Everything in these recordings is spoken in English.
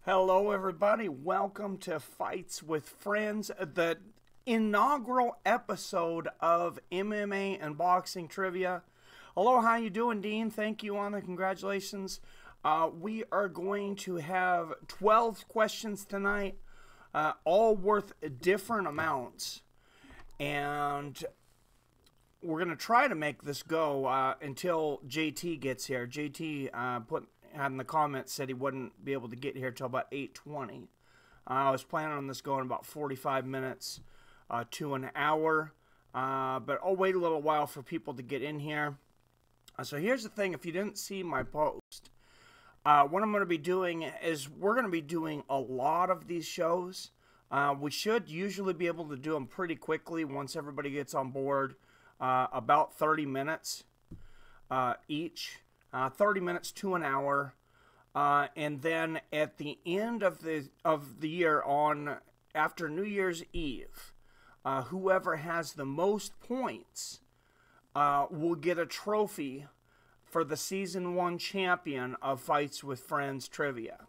Hello, everybody. Welcome to Fights with Friends, the inaugural episode of MMA and boxing trivia. Hello, how you doing, Dean? Thank you, Anna. Congratulations. We are going to have 12 questions tonight, all worth different amounts, and we're going to try to make this go until JT gets here. JT had in the comments said he wouldn't be able to get here till about 8:20. I was planning on this going about 45 minutes to an hour, but I'll wait a little while for people to get in here. So here's the thing, if you didn't see my post, what I'm going to be doing is we're going to be doing a lot of these shows. We should usually be able to do them pretty quickly once everybody gets on board, about 30 minutes each, 30 minutes to an hour, and then at the end of the year, after New Year's Eve, whoever has the most points will get a trophy for the Season 1 champion of Fights with Friends Trivia.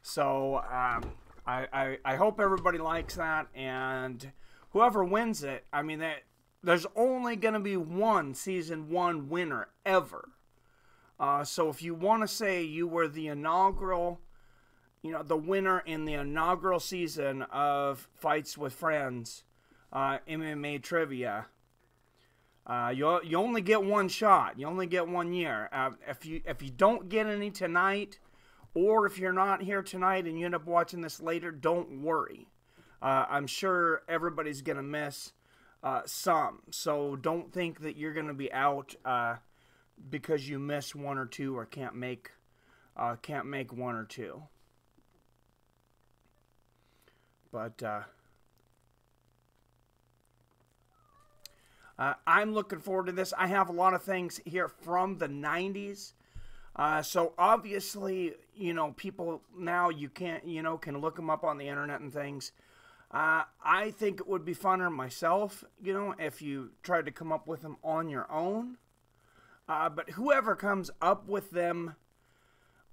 So I hope everybody likes that, and whoever wins it, I mean, there's only going to be one Season 1 winner ever. So if you want to say you were the inaugural, the winner in the inaugural season of Fights with Friends MMA Trivia, you only get one shot. You only get 1 year. If you don't get any tonight, or if you're not here tonight and you end up watching this later, don't worry. I'm sure everybody's gonna miss some. So don't think that you're gonna be out because you miss one or two or can't make one or two. But I'm looking forward to this. I have a lot of things here from the 90s. So obviously, people now can look them up on the internet and things. I think it would be funner myself, if you tried to come up with them on your own. But whoever comes up with them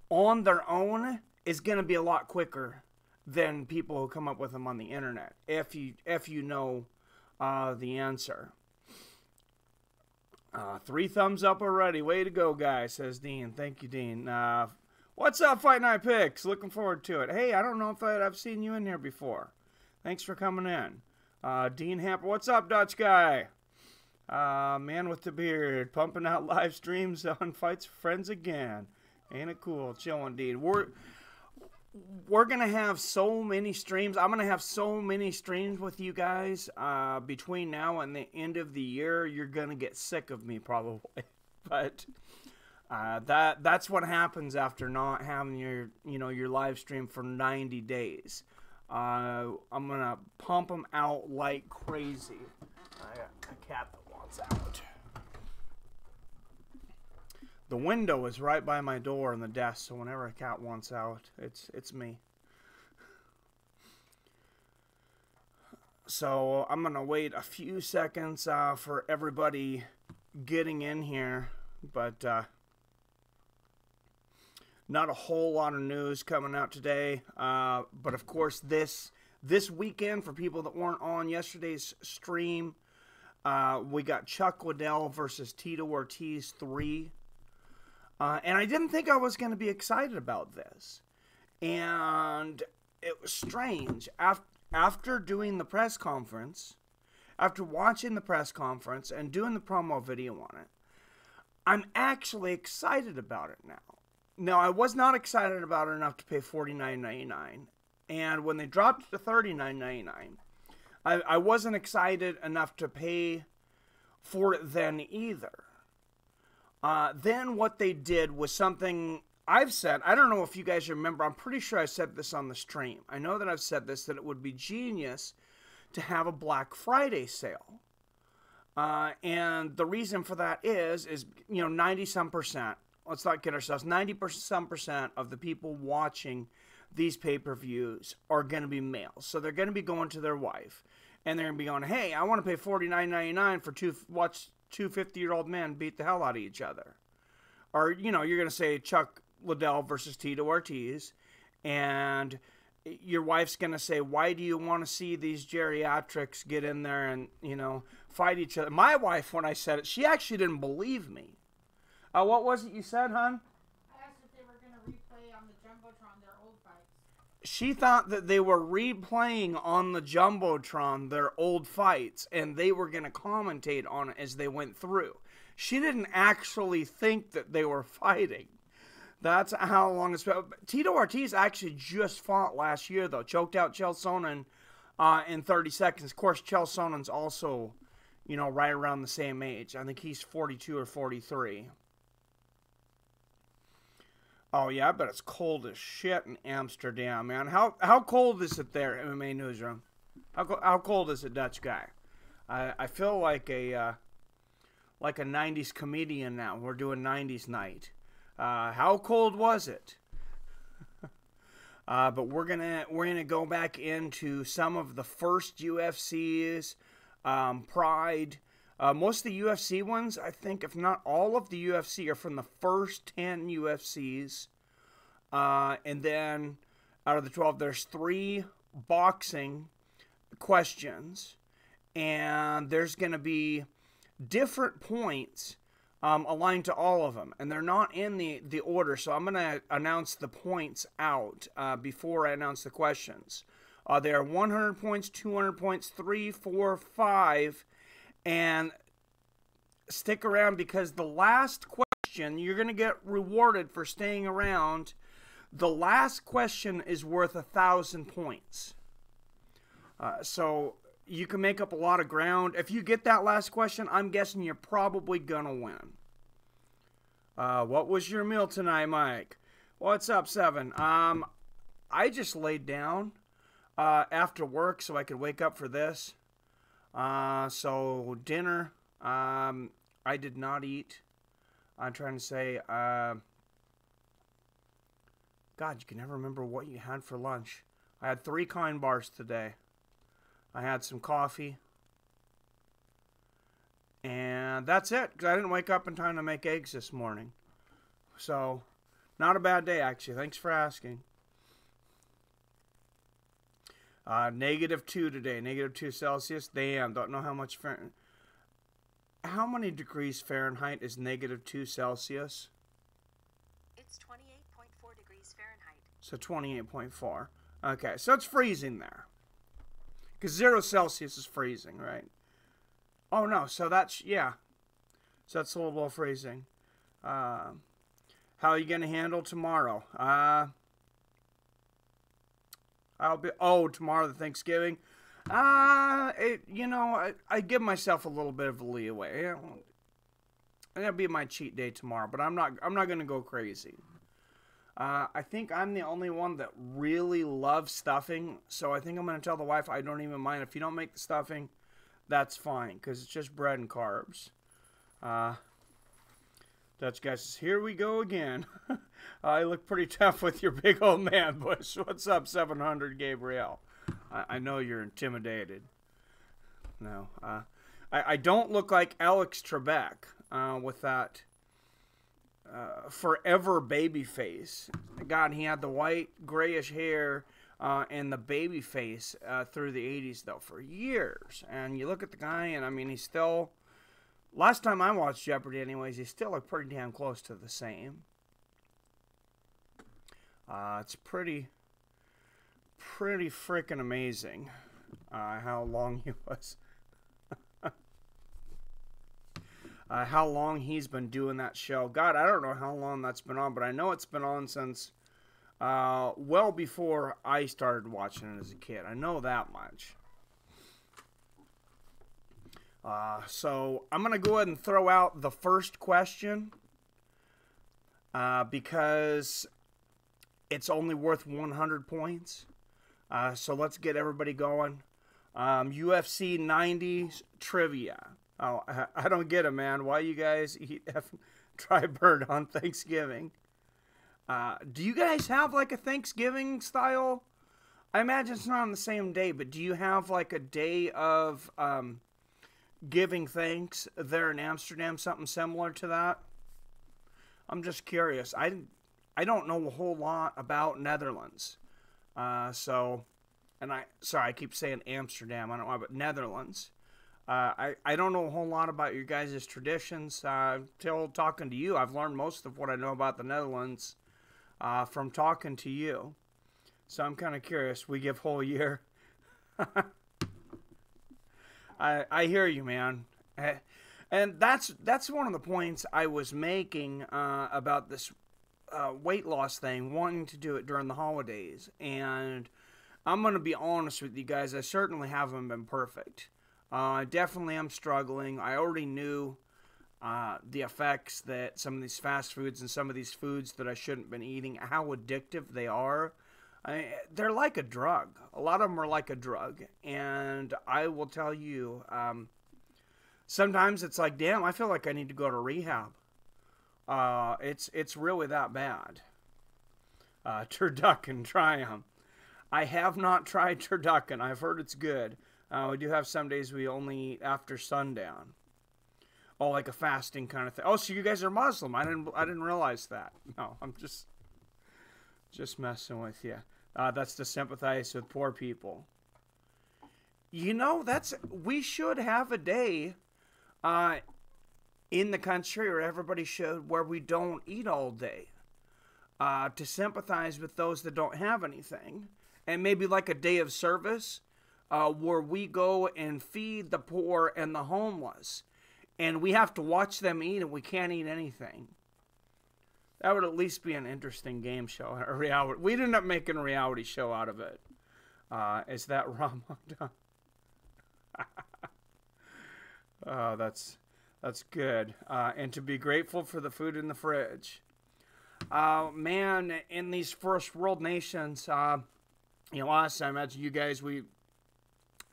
on their own is going to be a lot quicker than people who come up with them on the internet, if you know the answer. 3 thumbs up already. Way to go, guys, says Dean. Thank you, Dean. What's up, Fight Night Picks? Looking forward to it. Hey, I don't know if I've seen you in here before. Thanks for coming in. Dean Hamper. What's up, Dutch guy? Man with the beard. Pumping out live streams on Fights with Friends again. Ain't it cool? Chilling, Dean. We're going to have so many streams. I'm going to have so many streams with you guys between now and the end of the year. You're going to get sick of me probably. But that's what happens after not having your live stream for 90 days. I'm going to pump them out like crazy. I got a cat that wants out. The window is right by my door and the desk, so whenever a cat wants out, it's me. So I'm going to wait a few seconds for everybody getting in here, but not a whole lot of news coming out today. But of course, this weekend, for people that weren't on yesterday's stream, we got Chuck Liddell versus Tito Ortiz 3. And I didn't think I was going to be excited about this. And it was strange. After doing the press conference, after watching the press conference and doing the promo video on it, I'm actually excited about it now. Now, I was not excited about it enough to pay $49.99. And when they dropped it to $39.99, I wasn't excited enough to pay for it then either. Then what they did was something I've said. I don't know if you guys remember. I'm pretty sure I said this on the stream. I know that I've said this, that it would be genius to have a Black Friday sale. And the reason for that is 90-some%. Let's not kid ourselves. 90-some% of the people watching these pay-per-views are going to be males. So they're going to be going to their wife. And they're going to be going, hey, I want to pay $49.99 for watch two 50-year-old men beat the hell out of each other. Or, you know, you're going to say Chuck Liddell versus Tito Ortiz, and your wife's going to say, why do you want to see these geriatrics get in there and, you know, fight each other? My wife, when I said it, she actually didn't believe me. What was it you said, hon? I asked if they were going to replay on the Jumbotron their old fights. She thought that they were replaying on the Jumbotron their old fights, and they were going to commentate on it as they went through. She didn't actually think that they were fighting. That's how long it's been. Tito Ortiz actually just fought last year, though. Choked out Chael Sonnen in 30 seconds. Of course, Chael Sonnen's also, you know, right around the same age. I think he's 42 or 43. Oh, yeah, I bet it's cold as shit in Amsterdam, man. How cold is it there, MMA Newsroom? How cold is it, Dutch guy? I feel like a 90's comedian now. We're doing 90's night. How cold was it? But we're gonna go back into some of the first UFCs, Pride. Most of the UFC ones, I think, if not all of the UFC, are from the first 10 UFCs. And then out of the 12, there's 3 boxing questions. And there's going to be different points aligned to all of them. And they're not in the order. So I'm going to announce the points out before I announce the questions. They are 100 points, 200 points, 3, 4, 5. And stick around, because the last question, you're going to get rewarded for staying around. The last question is worth 1,000 points. So you can make up a lot of ground. If you get that last question, I'm guessing you're probably going to win. What was your meal tonight, Mike? What's up, Seven? I just laid down after work so I could wake up for this. So dinner, I did not eat. I'm trying to say, God, you can never remember what you had for lunch. I had 3 Kind bars today. I had some coffee. And that's it, because I didn't wake up in time to make eggs this morning. So, not a bad day, actually. Thanks for asking. -2 today, -2 Celsius. Damn, don't know how much Fahrenheit. How many degrees Fahrenheit is -2 Celsius? It's 28.4 degrees Fahrenheit. So 28.4. Okay, so it's freezing there. Because 0 Celsius is freezing, right? Oh, no, so that's, yeah. So that's a little below freezing. How are you going to handle tomorrow? I'll be, tomorrow, the Thanksgiving. You know, I give myself a little bit of a leeway. That'll be my cheat day tomorrow, but I'm not going to go crazy. I think I'm the only one that really loves stuffing, so I think I'm going to tell the wife I don't even mind. If you don't make the stuffing, that's fine, because it's just bread and carbs. Dutch guy says, here we go again. You look pretty tough with your big old man bush. What's up, 700 Gabriel? I know you're intimidated. No, I don't look like Alex Trebek with that forever baby face. God, he had the white, grayish hair and the baby face through the 80s, though, for years. And you look at the guy, and I mean, he's still... Last time I watched Jeopardy, anyways, he still looked pretty damn close to the same. It's pretty freaking amazing how long he was. How long he's been doing that show. God, I don't know how long that's been on, but I know it's been on since well before I started watching it as a kid. I know that much. So I'm going to go ahead and throw out the first question because it's only worth 100 points. So let's get everybody going. UFC 90's trivia. Oh, I don't get it, man. Why you guys eat dry bird on Thanksgiving? Do you guys have like a Thanksgiving style? I imagine it's not on the same day, but do you have like a day of giving thanks there in Amsterdam, something similar to that? I'm just curious. I don't know a whole lot about Netherlands. I keep saying Amsterdam. I don't know about Netherlands. I don't know a whole lot about your guys' traditions. Till talking to you, I've learned most of what I know about the Netherlands from talking to you. So I'm kind of curious. We give whole year. I hear you, man. And that's one of the points I was making about this weight loss thing, wanting to do it during the holidays. And I'm going to be honest with you guys, I certainly haven't been perfect. I definitely am struggling. I already knew the effects that some of these fast foods and some of these foods that I shouldn't have been eating, how addictive they are. They're like a drug. A lot of them are like a drug. And I will tell you, sometimes it's like, damn, I feel like I need to go to rehab. It's really that bad. Turducken, try 'em. I have not tried turducken. I've heard it's good. We do have some days we only eat after sundown. Oh, like a fasting kind of thing. Oh, so you guys are Muslim? I didn't realize that. No, I'm just messing with you. That's to sympathize with poor people. You know, we should have a day in the country where we don't eat all day, to sympathize with those that don't have anything, and maybe like a day of service where we go and feed the poor and the homeless, and we have to watch them eat and we can't eat anything. That would at least be an interesting game show, a reality. We'd end up making a reality show out of it. Is that Ramadan? Oh, that's good. And to be grateful for the food in the fridge. Man, in these first world nations, us, I imagine you guys,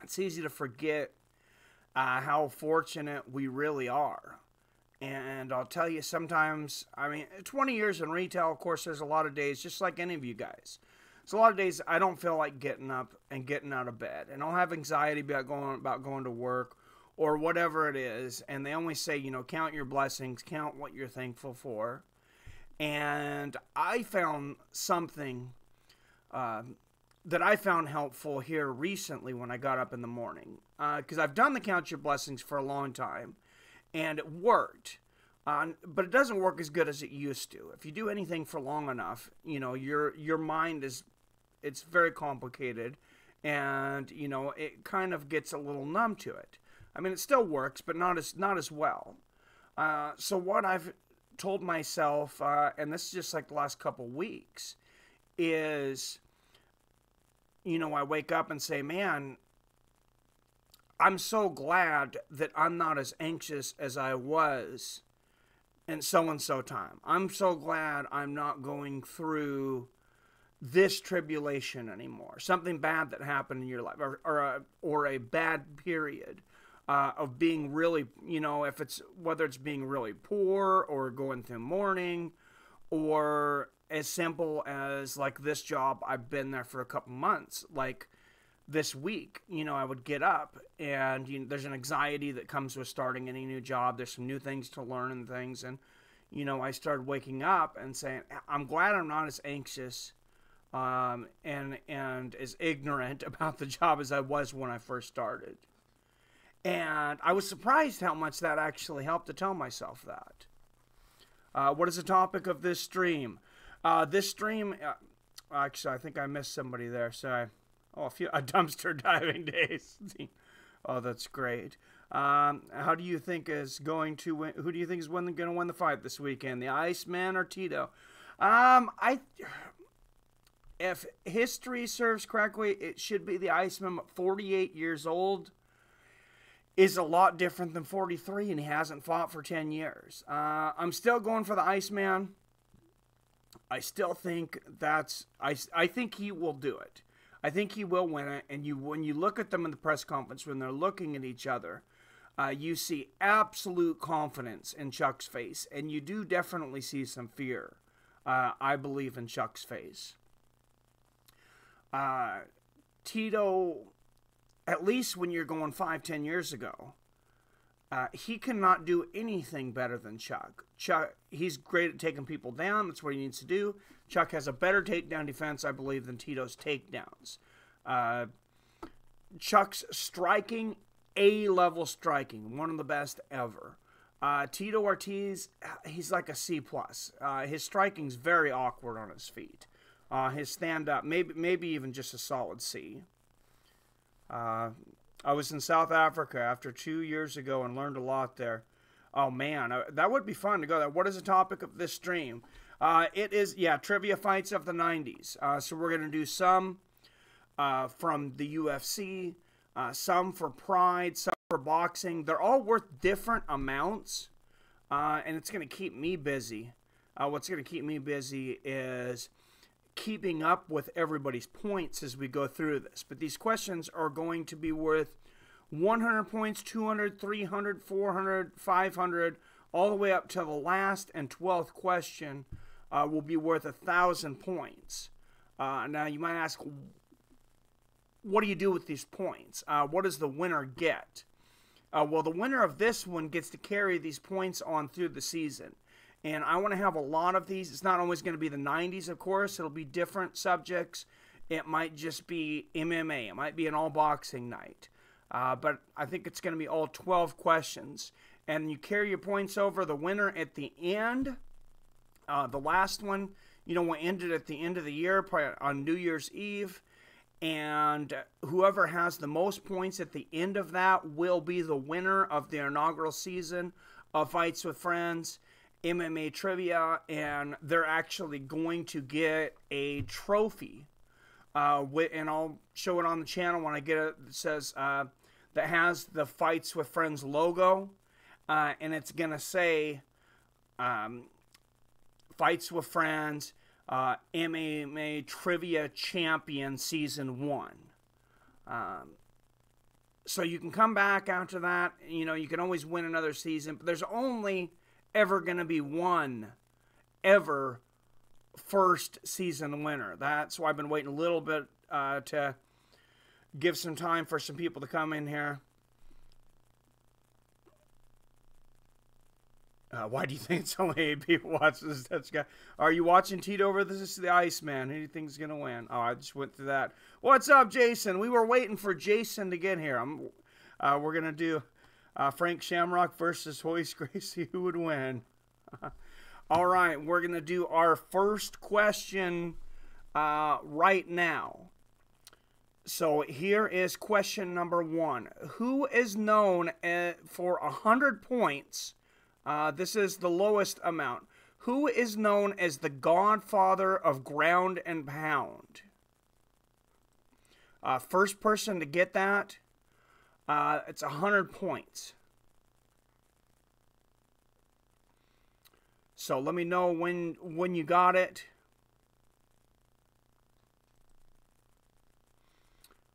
it's easy to forget how fortunate we really are. And I'll tell you, sometimes, 20 years in retail, of course, there's a lot of days, just like any of you guys. There's a lot of days I don't feel like getting up and getting out of bed. And I'll have anxiety about going to work or whatever it is. And they always say, count your blessings, count what you're thankful for. And I found something that I found helpful here recently when I got up in the morning. Because I've done the count your blessings for a long time. And it worked, but it doesn't work as good as it used to. If you do anything for long enough, your mind it's very complicated, and it kind of gets a little numb to it. It still works, but not as well. So what I've told myself, and this is just like the last couple weeks, is, I wake up and say, man, I'm so glad that I'm not as anxious as I was in so-and-so time. I'm so glad I'm not going through this tribulation anymore. Something bad that happened in your life, or a bad period of being really, whether it's being really poor or going through mourning, or as simple as like this job, I've been there for a couple months, like this week, I would get up and there's an anxiety that comes with starting any new job. There's some new things to learn and things. And, I started waking up and saying, I'm glad I'm not as anxious and as ignorant about the job as I was when I first started. And I was surprised how much that actually helped to tell myself that. What is the topic of this stream? Actually, I think I missed somebody there. Sorry. Oh, a dumpster diving days. Oh, that's great. How do you think is going to win? Who do you think is going to win the fight this weekend? The Iceman or Tito? If history serves correctly, it should be the Iceman. 48 years old is a lot different than 43, and he hasn't fought for 10 years. I'm still going for the Iceman. I still think I think he will do it. I think he will win it, and when you look at them in the press conference, when they're looking at each other, you see absolute confidence in Chuck's face, and you do definitely see some fear, I believe, in Chuck's face. Tito, at least when you're going 5-10 years ago, He cannot do anything better than Chuck. He's great at taking people down. That's what he needs to do. Chuck has a better takedown defense, I believe, than Tito's takedowns. Chuck's striking, A-level striking, one of the best ever. Tito Ortiz, he's like a C+. His striking's very awkward on his feet. His stand-up, maybe even just a solid C. I was in South Africa after 2 years ago and learned a lot there. Oh, man, that would be fun to go there. What is the topic of this stream? It is, trivia fights of the 90s. So we're going to do some from the UFC, some for Pride, some for boxing. They're all worth different amounts, and it's going to keep me busy. What's going to keep me busy is keeping up with everybody's points as we go through this. But these questions are going to be worth 100 points, 200, 300, 400, 500, all the way up to the last and 12th question will be worth 1,000 points. Now, you might ask, what do you do with these points? What does the winner get? Well, the winner of this one gets to carry these points on through the season. And I want to have a lot of these. It's not always going to be the 90s, of course. It'll be different subjects. It might just be MMA. It might be an all-boxing night. But I think it's going to be all 12 questions. And you carry your points over. The winner at the end, the last one, will end it at the end of the year, probably on New Year's Eve. And whoever has the most points at the end of that will be the winner of the inaugural season of Fights with Friends MMA Trivia, and they're actually going to get a trophy, and I'll show it on the channel when I get it. It says that has the Fights with Friends logo, and it's gonna say Fights with Friends MMA Trivia Champion Season 1. So you can come back after that. You can always win another season, but there's only ever going to be one ever first season winner. That's why I've been waiting a little bit to give some time for some people to come in here. Why do you think so many people watch this Dutch guy? Are you watching Tito over this? This is the Iceman. Who do you think is going to win? Oh, I just went through that. What's up, Jason? We were waiting for Jason to get here. We're going to do Frank Shamrock versus Hoist Gracie. Who would win? All right, we're going to do our first question right now. So here is question number 1. Who is known for 100 points? This is the lowest amount. Who is known as the godfather of ground and pound? First person to get that, it's 100 points. So let me know when you got it.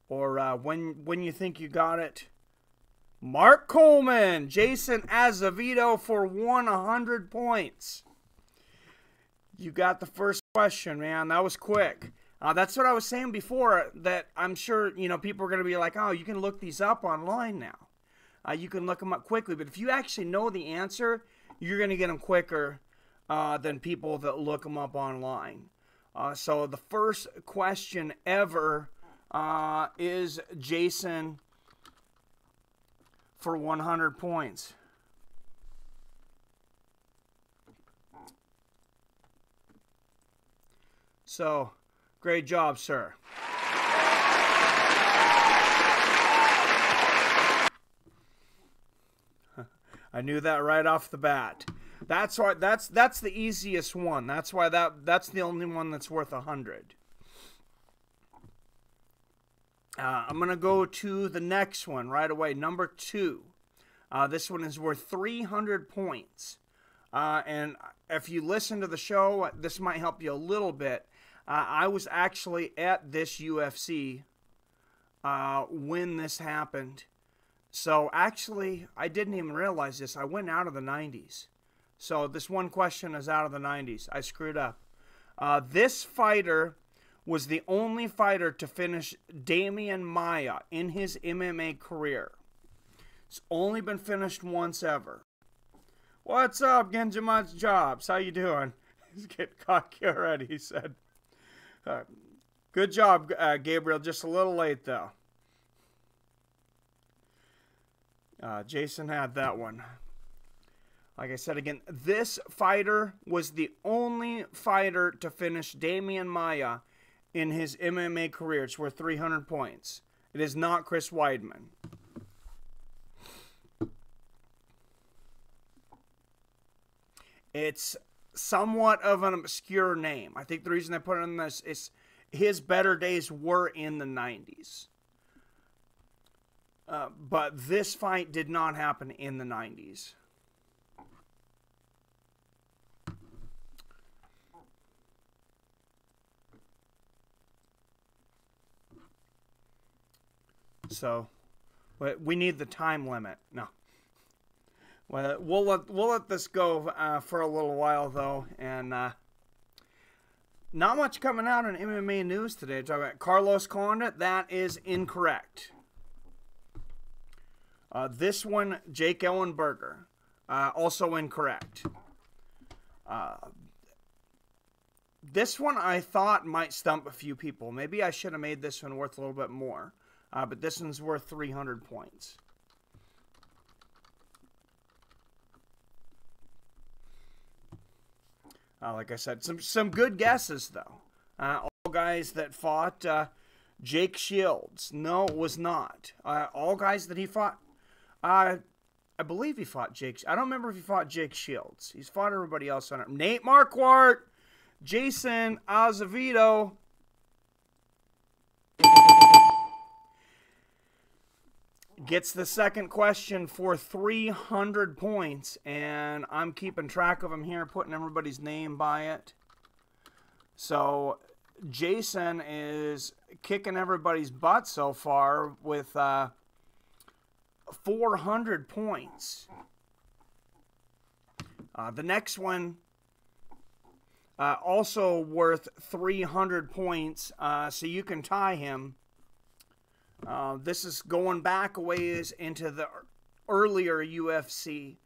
Or when you think you got it. Mark Coleman, Jason Azevedo for 100 points. You got the first question, man. That was quick. That's what I was saying before, that I'm sure, people are going to be like, oh, you can look these up online now. You can look them up quickly. But if you actually know the answer, you're going to get them quicker than people that look them up online. So the first question ever is Jason for 100 points. So, great job, sir. I knew that right off the bat. That's why that's the easiest one. That's why that's the only one that's worth 100. I'm going to go to the next one right away, number 2. This one is worth 300 points. And if you listen to the show, this might help you a little bit. I was actually at this UFC when this happened. So actually, I didn't even realize this. I went out of the 90s. So this one question is out of the 90s. I screwed up. This fighter was the only fighter to finish Damian Maia in his MMA career. It's only been finished once ever. What's up, Genjamat's Jobs? How you doing? He's getting cocky already, he said. Good job, Gabriel. Just a little late, though. Jason had that one. Like I said again, this fighter was the only fighter to finish Damian Maia in his MMA career. It's worth 300 points. It is not Chris Weidman. It's somewhat of an obscure name. I think the reason I put it in this is his better days were in the 90s. But this fight did not happen in the 90s. So, we need the time limit. No. Well, we'll let this go for a little while, though. And not much coming out in MMA news today. Talking about Carlos Condit, that is incorrect. This one, Jake Ellenberger, also incorrect. This one I thought might stump a few people. Maybe I should have made this one worth a little bit more. But this one's worth 300 points. Like I said, some good guesses, though. All guys that fought Jake Shields. No, it was not. All guys that he fought. I believe he fought Jake. I don't remember if he fought Jake Shields. He's fought everybody else on it. Nate Marquardt, Jason Azevedo. Gets the second question for 300 points, and I'm keeping track of them here, putting everybody's name by it. So Jason is kicking everybody's butt so far with 400 points. The next one also worth 300 points, so you can tie him. This is going back a ways into the earlier UFC.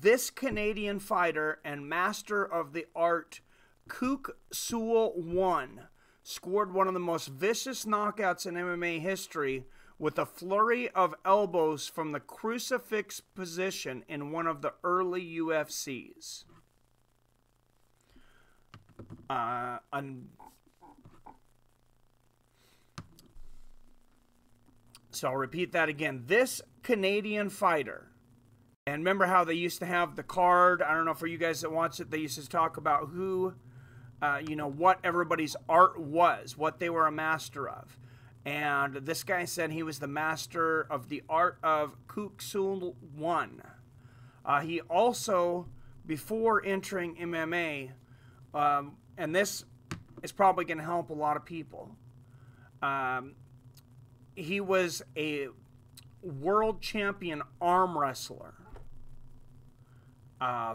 This Canadian fighter and master of the art, Kook Sewell One, scored one of the most vicious knockouts in MMA history with a flurry of elbows from the crucifix position in one of the early UFCs. So I'll repeat that again. This Canadian fighter, and remember how they used to have the card? I don't know for you guys that watch it, they used to talk about who, what everybody's art was, what they were a master of. And this guy said he was the master of the art of Kook Sewell One. He also, before entering MMA, and this is probably going to help a lot of people, he was a world champion arm wrestler.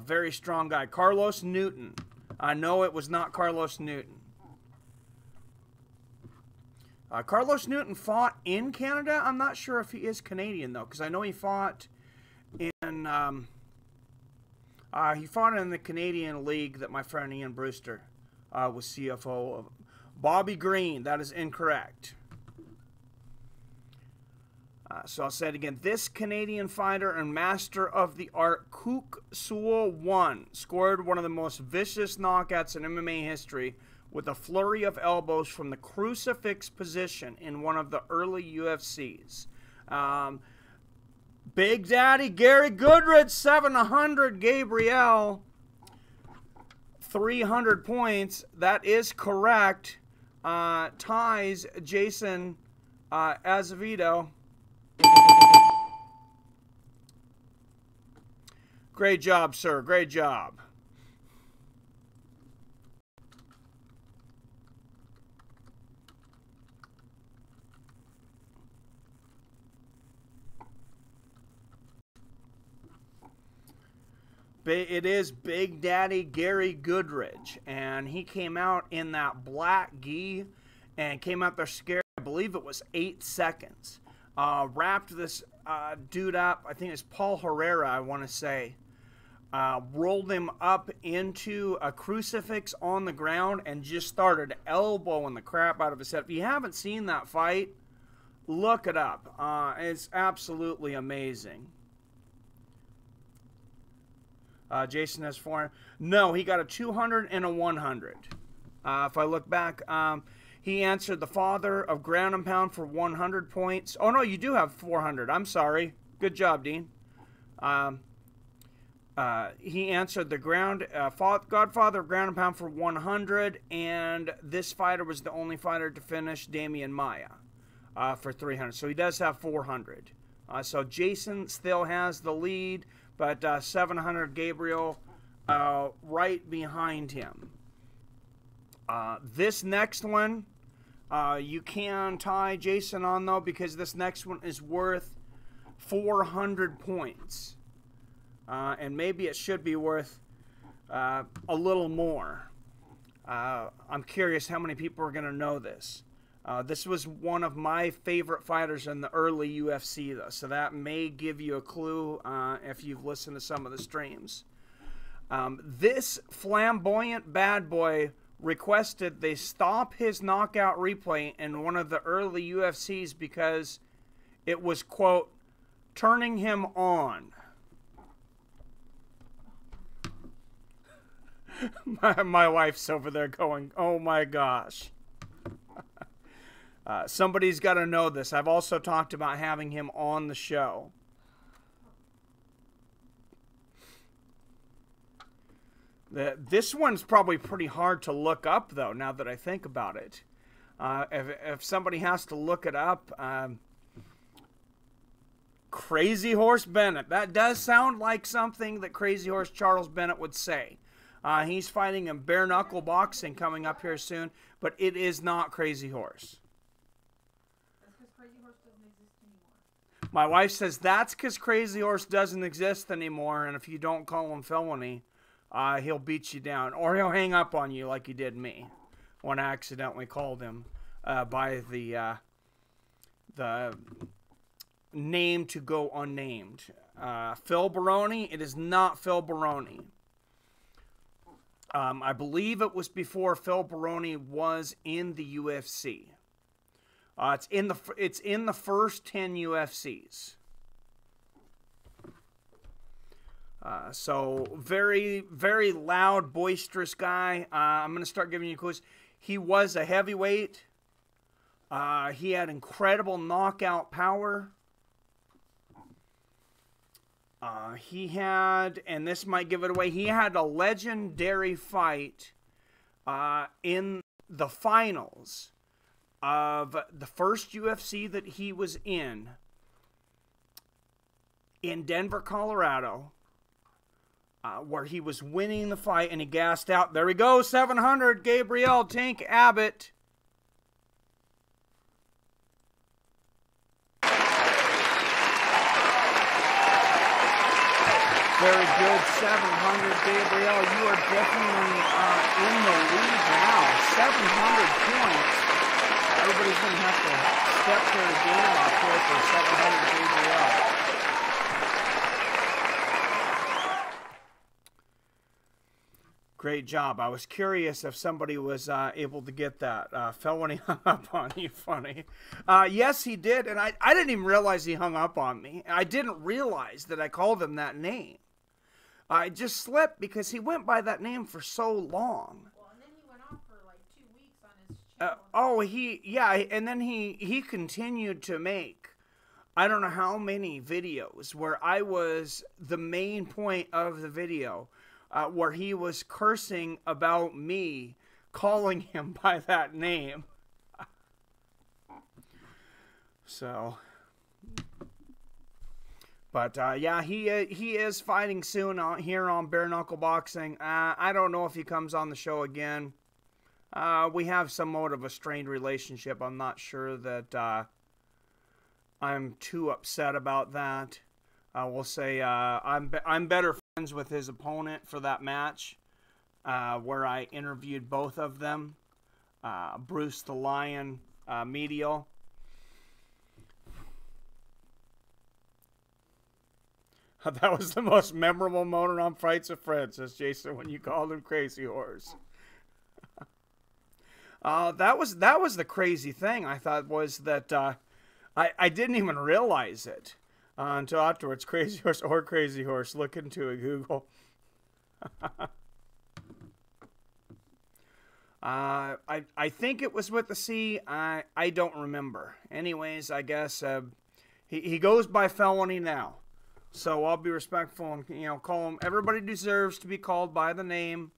Very strong guy. Carlos Newton. No, it was not Carlos Newton. Carlos Newton fought in Canada. I'm not sure if he is Canadian, though, because I know he fought in the Canadian League that my friend Ian Brewster was CFO of. Bobby Green. That is incorrect. So I'll say it again. This Canadian fighter and master of the art, Kook Sewell One, scored one of the most vicious knockouts in MMA history with a flurry of elbows from the crucifix position in one of the early UFCs. Big Daddy Gary Goodrich, 700. Gabriel, 300 points. That is correct. Ties Jason Azevedo. Great job, sir. Great job. It is Big Daddy Gary Goodrich, and he came out in that black gi and came out there scared. I believe it was 8 seconds. Wrapped this dude up. I think it's Paul Herrera, I want to say. Rolled him up into a crucifix on the ground and just started elbowing the crap out of his head. If you haven't seen that fight, look it up. It's absolutely amazing. Jason has 400. No, he got a 200 and a 100. If I look back, he answered the father of ground and pound for 100 points. Oh, no, you do have 400. I'm sorry. Good job, Dean. He answered the Godfather of ground and pound for 100, and this fighter was the only fighter to finish Damian Maia for 300. So he does have 400. So Jason still has the lead, but 700 Gabriel right behind him. This next one, you can tie Jason on, though, because this next one is worth 400 points. And maybe it should be worth a little more. I'm curious how many people are going to know this. This was one of my favorite fighters in the early UFC, though, so that may give you a clue if you've listened to some of the streams. This flamboyant bad boy requested they stop his knockout replay in one of the early UFCs because it was, quote, turning him on. My wife's over there going, oh my gosh. Somebody's got to know this. I've also talked about having him on the show. This one's probably pretty hard to look up, though, now that I think about it. If somebody has to look it up, Crazy Horse Bennett. That does sound like something that Crazy Horse Charles Bennett would say. He's fighting in bare knuckle boxing coming up here soon, but it is not Crazy Horse. That's because Crazy Horse doesn't exist anymore. My wife says that's because Crazy Horse doesn't exist anymore, and if you don't call him felony, he'll beat you down, or he'll hang up on you like he did me when I accidentally called him by the name to go unnamed. Phil Baroni. It is not Phil Baroni. I believe it was before Phil Baroni was in the UFC. It's in the first 10 UFCs. So very, very loud, boisterous guy. I'm going to start giving you clues. He was a heavyweight. He had incredible knockout power. He had, and this might give it away, he had a legendary fight in the finals of the first UFC that he was in Denver, Colorado, where he was winning the fight and he gassed out. There we go, 700, Gabriel Tank Abbott. Very good, 700, Gabriel. You are definitely in the lead now. 700 points. Everybody's going to have to step their game up here for 700, Gabriel. Great job. I was curious if somebody was able to get that. Felony hung up on you, funny. Yes, he did, and I didn't even realize he hung up on me. I didn't realize that I called him that name. I just slipped because he went by that name for so long. Well, and then he went off for like 2 weeks on his channel. And then he continued to make, I don't know how many videos where I was the main point of the video, where he was cursing about me calling him by that name. So... But, yeah, he is fighting soon here on Bare Knuckle Boxing. I don't know if he comes on the show again. We have somewhat of a strained relationship. I'm not sure that I'm too upset about that. We'll say I'm better friends with his opponent for that match, where I interviewed both of them, Bruce the Lion Medial. That was the most memorable moment on Fights with Friends, says Jason, when you called him Crazy Horse. That was the crazy thing, I thought, was that I didn't even realize it until afterwards. Crazy Horse or Crazy Horse. Look into it, Google. I think it was with the C. I don't remember. Anyways, I guess he goes by Felony now. So I'll be respectful and, call him. Everybody deserves to be called by the name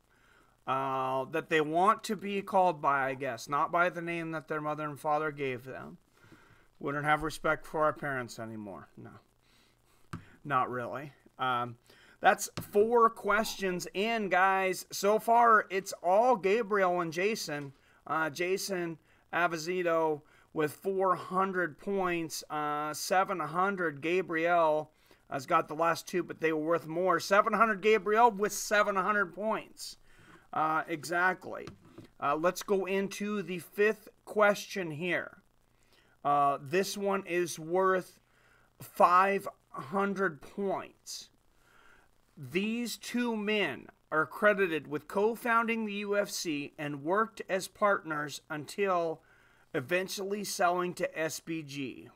that they want to be called by, I guess. Not by the name that their mother and father gave them. Wouldn't have respect for our parents anymore. No. Not really. That's 4 questions in, guys. So far, it's all Gabriel and Jason. Jason Avizito with 400 points. 700 Gabriel has got the last 2, but they were worth more. 700 Gabriel with 700 points. Exactly. Let's go into the 5th question here. This one is worth 500 points. These 2 men are credited with co-founding the UFC and worked as partners until eventually selling to SBG.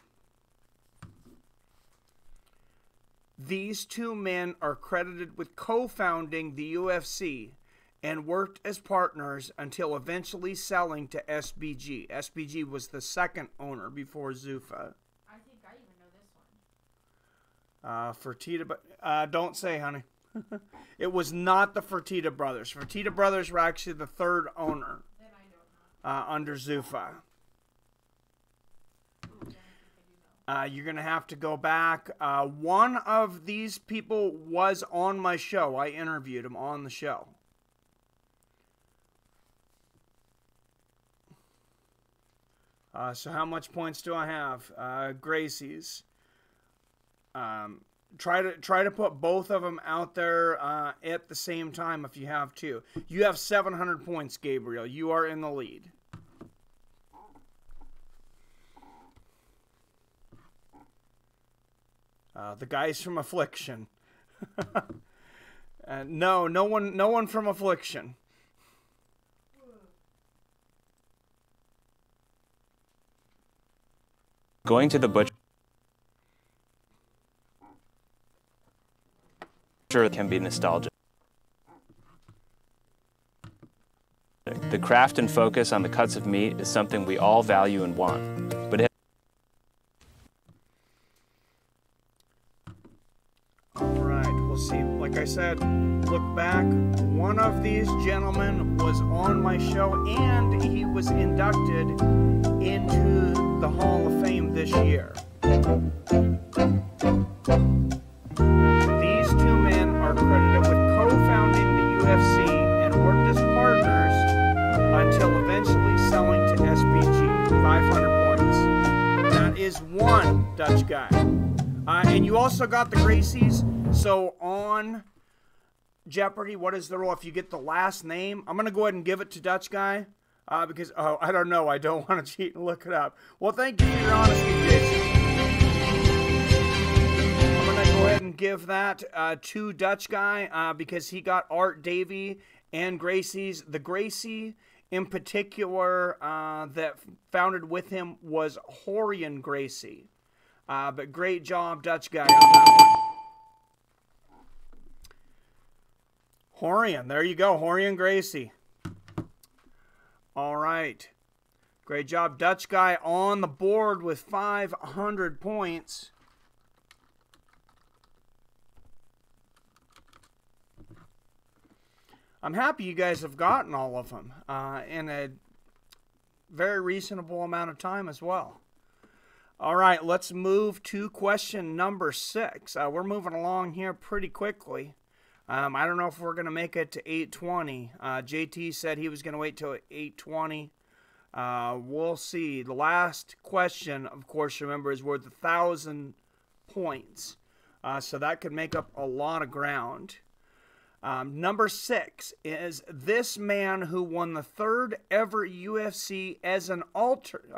These 2 men are credited with co-founding the UFC and worked as partners until eventually selling to SBG. SBG was the second owner before Zuffa. I think I even know this one. Fertitta, don't say, honey. It was not the Fertitta brothers. Fertitta brothers were actually the 3rd owner Then I don't know. under Zuffa. You're going to have to go back. One of these people was on my show. I interviewed him on the show. So how much points do I have? Gracie's. Try to put both of them out there at the same time if you have to. You have 700 points, Gabriel. You are in the lead. The guys from Affliction. No one from Affliction. Going to the butcher can be nostalgic. The craft and focus on the cuts of meat is something we all value and want, but it Alright, we'll see. Like I said, look back. One of these gentlemen was on my show and he was inducted into the Hall of Fame this year. These 2 men are credited with co-founding the UFC and worked as partners until eventually selling to SBG. 500 points. That is 1 Dutch guy. And you also got the Gracies. So on Jeopardy, what is the rule? If you get the last name, I'm going to go ahead and give it to Dutch guy. Because, I don't know. I don't want to cheat and look it up. Well, thank you for your honesty, Jason. I'm going to go ahead and give that to Dutch guy because he got Art Davey and Gracie's. The Gracie in particular that founded with him was Horian Gracie. But great job, Dutch guy, on that one. Horian, there you go. Horian Gracie. All right. Great job. Dutch guy on the board with 500 points. I'm happy you guys have gotten all of them in a very reasonable amount of time as well. All right, let's move to question number 6. We're moving along here pretty quickly. I don't know if we're going to make it to 8:20. JT said he was going to wait till 8:20. We'll see. The last question, of course, remember, is worth 1,000 points. So that could make up a lot of ground. Number 6 is this man who won the 3rd ever UFC as an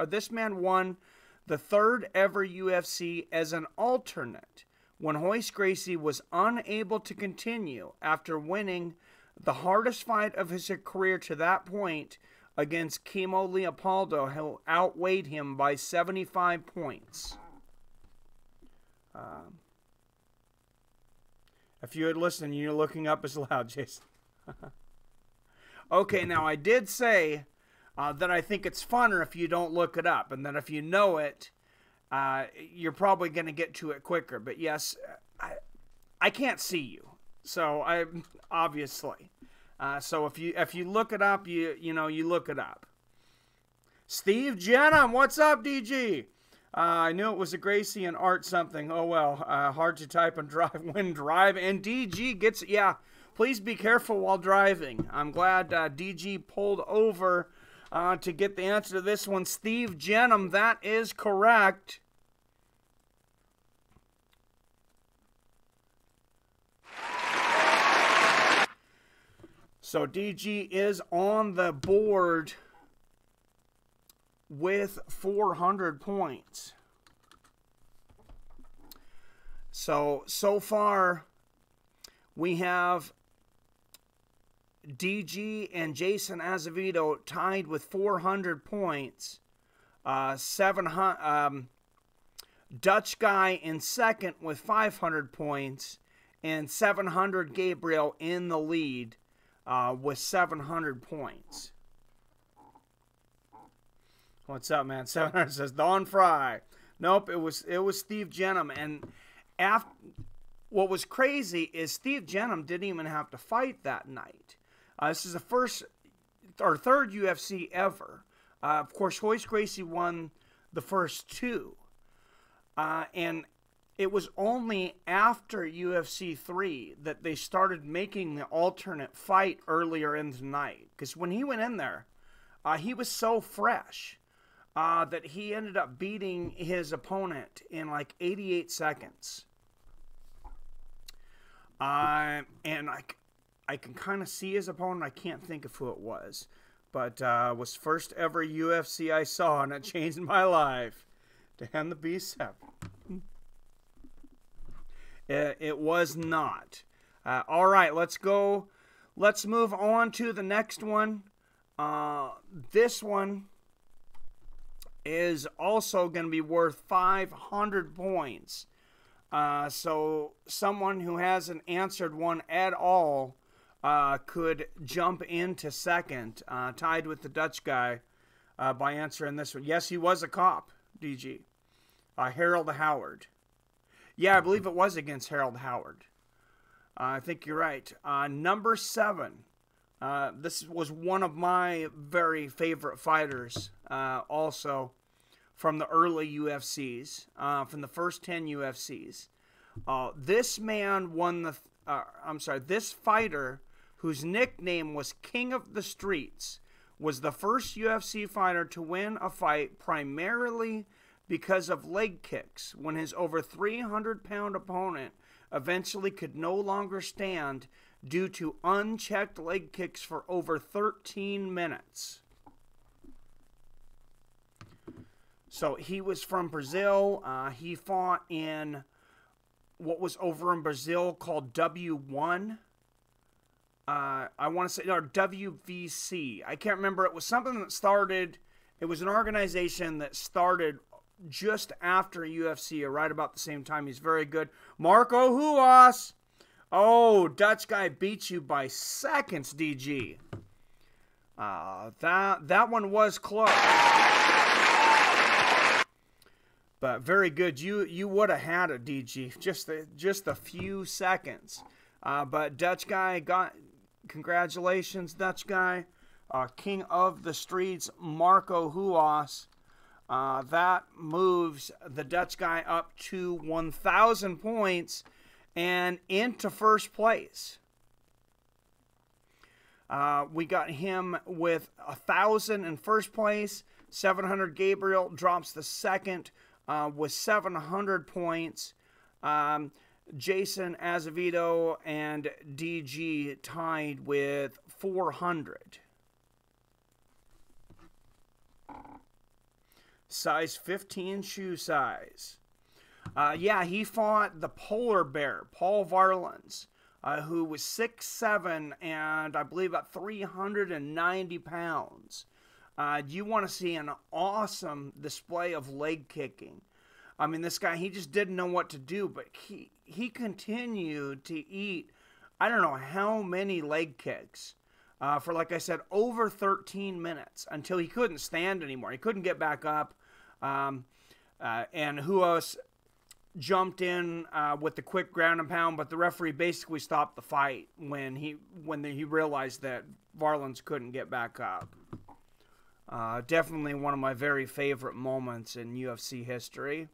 this man won the 3rd ever UFC as an alternate when Hoist Gracie was unable to continue after winning the hardest fight of his career to that point against Kimo Leopoldo, who outweighed him by 75 points. If you had listened, you're looking up as loud, Jason. Okay, now I did say that I think it's funner if you don't look it up, and that if you know it, you're probably going to get to it quicker. But yes, I can't see you, so I obviously. So if you look it up, you look it up. Steve Jenham, what's up, DG? I knew it was a Gracie and Art something. Oh well, hard to type and drive when driving. And DG gets, yeah. Please be careful while driving. I'm glad DG pulled over to get the answer to this one. Steve Jenham, that is correct. So DG is on the board with 400 points. So far, we have DG and Jason Azevedo tied with 400 points. 700, Dutch guy in second with 500 points. And 700 Gabriel in the lead with 700 points. What's up, man? 700 says Don Fry. Nope, it was Steve Jenham. And what was crazy is Steve Jenham didn't even have to fight that night. This is the first or third UFC ever. Of course, Hoist Gracie won the first two. And it was only after UFC 3 that they started making the alternate fight earlier in the night. Because when he went in there, he was so fresh that he ended up beating his opponent in like 88 seconds. And I can kind of see his opponent. I can't think of who it was. But was first ever UFC I saw, and it changed my life. Dan the B7. It was not. All right, let's go. Let's move on to the next one. This one is also going to be worth 500 points. So someone who hasn't answered one at all could jump into second, tied with the Dutch guy by answering this one. Yes, he was a cop, DG. Harold Howard. Yeah, I believe it was against Harold Howard. I think you're right. Number 7. This was one of my very favorite fighters, also from the early UFCs, from the first 10 UFCs. This man won the, this fighter, whose nickname was King of the Streets, was the first UFC fighter to win a fight primarily because of leg kicks, when his over 300-pound opponent eventually could no longer stand due to unchecked leg kicks for over 13 minutes. So he was from Brazil. He fought in what was over in Brazil called W1. I want to say, or WVC. I can't remember. It was something that started, it was an organization that started just after UFC, or right about the same time. He's very good. Marco Huas. Oh, Dutch guy beats you by seconds, DG. That one was close. But very good. You would have had it, DG. Just a few seconds. But Dutch guy got, congratulations, Dutch guy. King of the Streets, Marco Huas. That moves the Dutch guy up to 1,000 points and into first place. We got him with 1,000 in first place. 700 Gabriel drops the second with 700 points. Jason Azevedo and DG tied with 400. Size 15 shoe size. Yeah, he fought the polar bear, Paul Varlins, who was 6'7", and I believe about 390 pounds. You want to see an awesome display of leg kicking. I mean, this guy, he just didn't know what to do, but he continued to eat, I don't know how many leg kicks, for, like I said, over 13 minutes until he couldn't stand anymore. He couldn't get back up. And Huos jumped in with the quick ground and pound, but the referee basically stopped the fight when he realized that Varlins couldn't get back up. Definitely one of my very favorite moments in UFC history.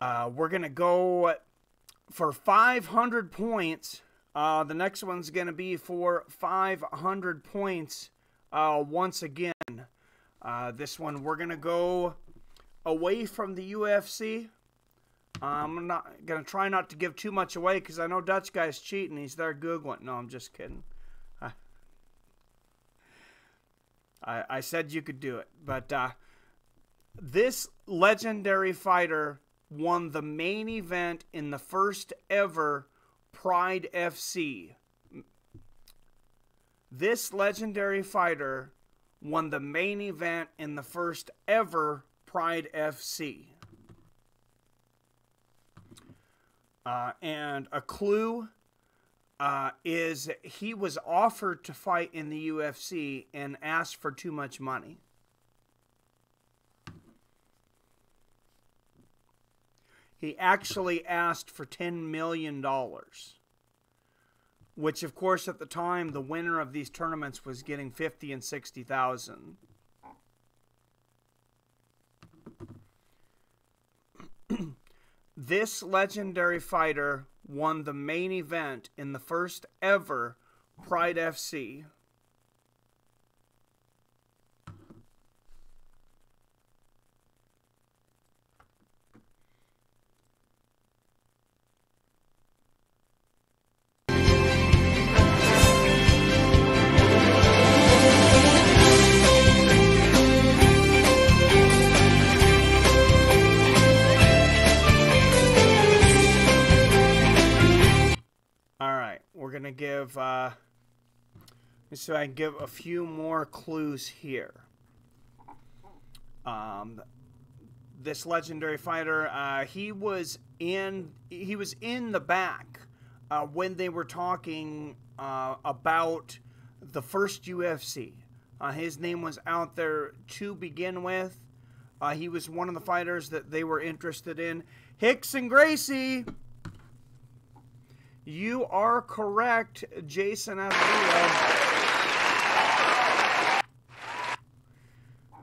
We're going to go for 500 points. The next one's going to be for 500 points once again. This one, we're going to go away from the UFC. I'm not going to try not to give too much away because I know Dutch guy's cheating. He's there Googling. No, I'm just kidding. I said you could do it. But this legendary fighter won the main event in the first ever Pride FC. This legendary fighter won the main event in the first ever Pride FC. And a clue is he was offered to fight in the UFC and asked for too much money. He actually asked for $10 million. Which, of course, at the time, the winner of these tournaments was getting $50,000 and $60,000. This legendary fighter won the main event in the first ever Pride FC. We're going to give, so I can give a few more clues here. This legendary fighter, he was in the back when they were talking about the first UFC. His name was out there to begin with. He was one of the fighters that they were interested in. Rickson Gracie! You are correct, Jason Azevedo.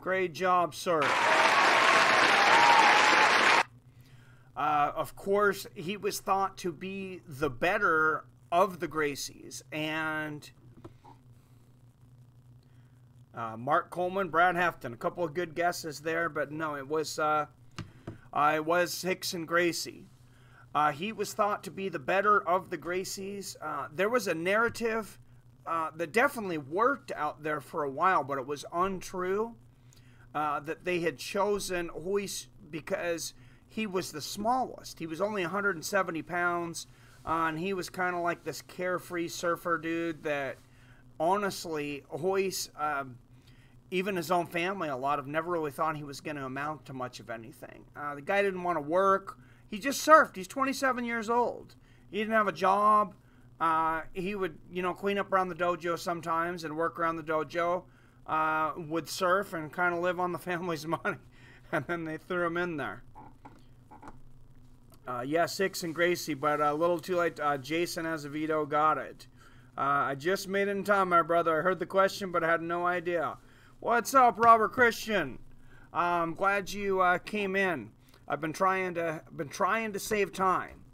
Great job, sir. Of course, he was thought to be the better of the Gracies. And Mark Coleman, Brad Hefton, a couple of good guesses there, but no, it was Rickson Gracie. He was thought to be the better of the Gracies. There was a narrative that definitely worked out there for a while, but it was untrue, that they had chosen Royce because he was the smallest. He was only 170 pounds, and he was kind of like this carefree surfer dude that, honestly, Royce, even his own family, a lot of never really thought he was going to amount to much of anything. The guy didn't want to work. He just surfed. He's 27 years old. He didn't have a job. He would, clean up around the dojo sometimes and work around the dojo. Would surf and kind of live on the family's money. And then they threw him in there. Yes, Rickson Gracie, but a little too late. Jason Azevedo got it. I just made it in time, my brother. I heard the question, but I had no idea. What's up, Robert Christian? I'm glad you came in. I've been trying to save time.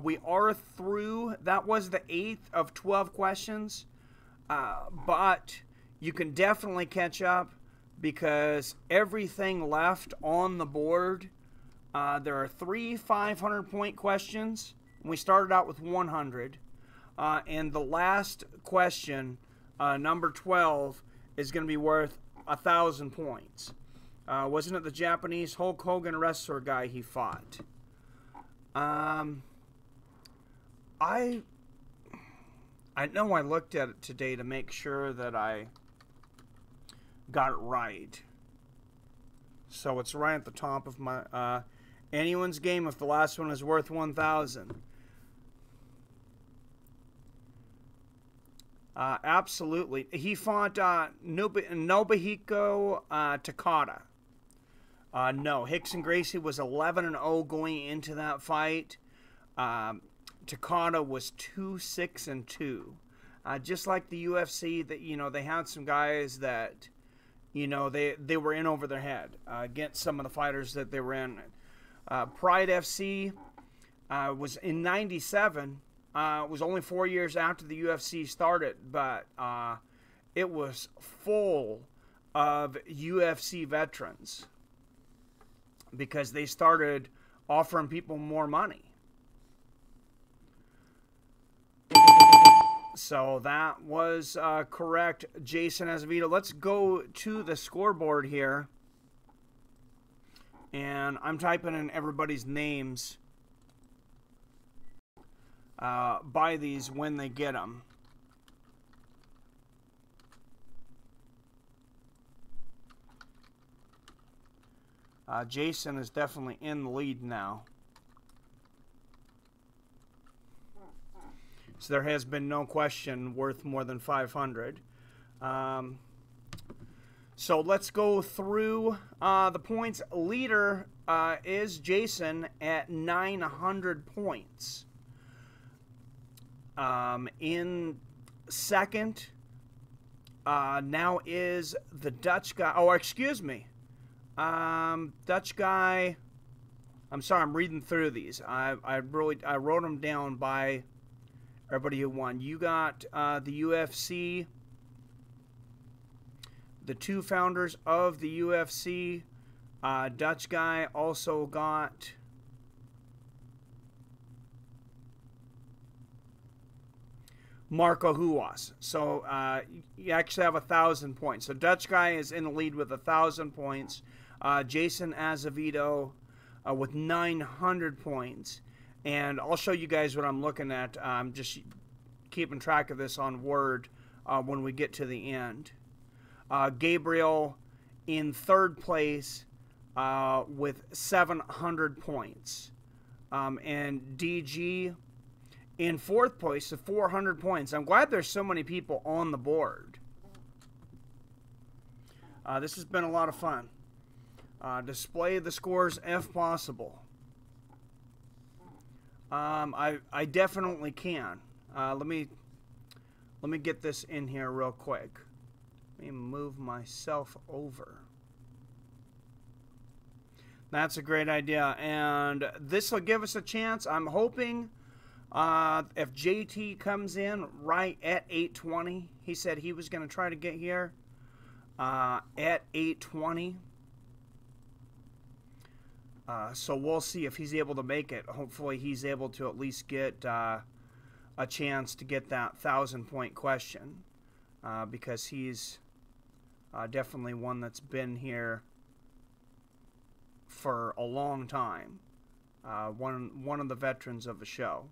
We are through. That was the 8th of 12 questions, but you can definitely catch up because everything left on the board. There are 3 500-point questions. We started out with 100, and the last question, number 12, is going to be worth 1,000 points. Wasn't it the Japanese Hulk Hogan wrestler guy he fought? I know I looked at it today to make sure that I got it right. So it's right at the top of my anyone's game if the last one is worth 1,000. Absolutely. He fought Nobuhiko Takada. No, Rickson Gracie was 11-0 going into that fight. Takada was 2-6-2. Just like the UFC, that they had some guys that they were in over their head against some of the fighters that they were in. Pride FC was in '97. It was only 4 years after the UFC started, but it was full of UFC veterans because they started offering people more money. So that was correct, Jason Azevedo. Let's go to the scoreboard here. And I'm typing in everybody's names. Buy these when they get them. Jason is definitely in the lead now. So there has been no question worth more than 500. So let's go through the points. Leader is Jason at 900 points. In second, now is the Dutch guy. Oh, excuse me. Dutch guy. I'm sorry, I'm reading through these. I wrote them down by everybody who won. You got the UFC, the two founders of the UFC. Dutch guy also got Marco Huas. So you actually have 1,000 points. So Dutch guy is in the lead with 1,000 points. Jason Azevedo with 900 points. And I'll show you guys what I'm looking at. I'm just keeping track of this on Word when we get to the end. Gabriel in third place with 700 points. And DG in fourth place with 400 points. I'm glad there's so many people on the board. This has been a lot of fun. Display the scores if possible. I definitely can. Let me get this in here real quick. Let me move myself over. That's a great idea, and this will give us a chance. I'm hoping if JT comes in right at 8:20, he said he was going to try to get here at 8:20. So we'll see if he's able to make it. Hopefully he's able to at least get a chance to get that 1,000-point question because he's definitely one that's been here for a long time. One of the veterans of the show.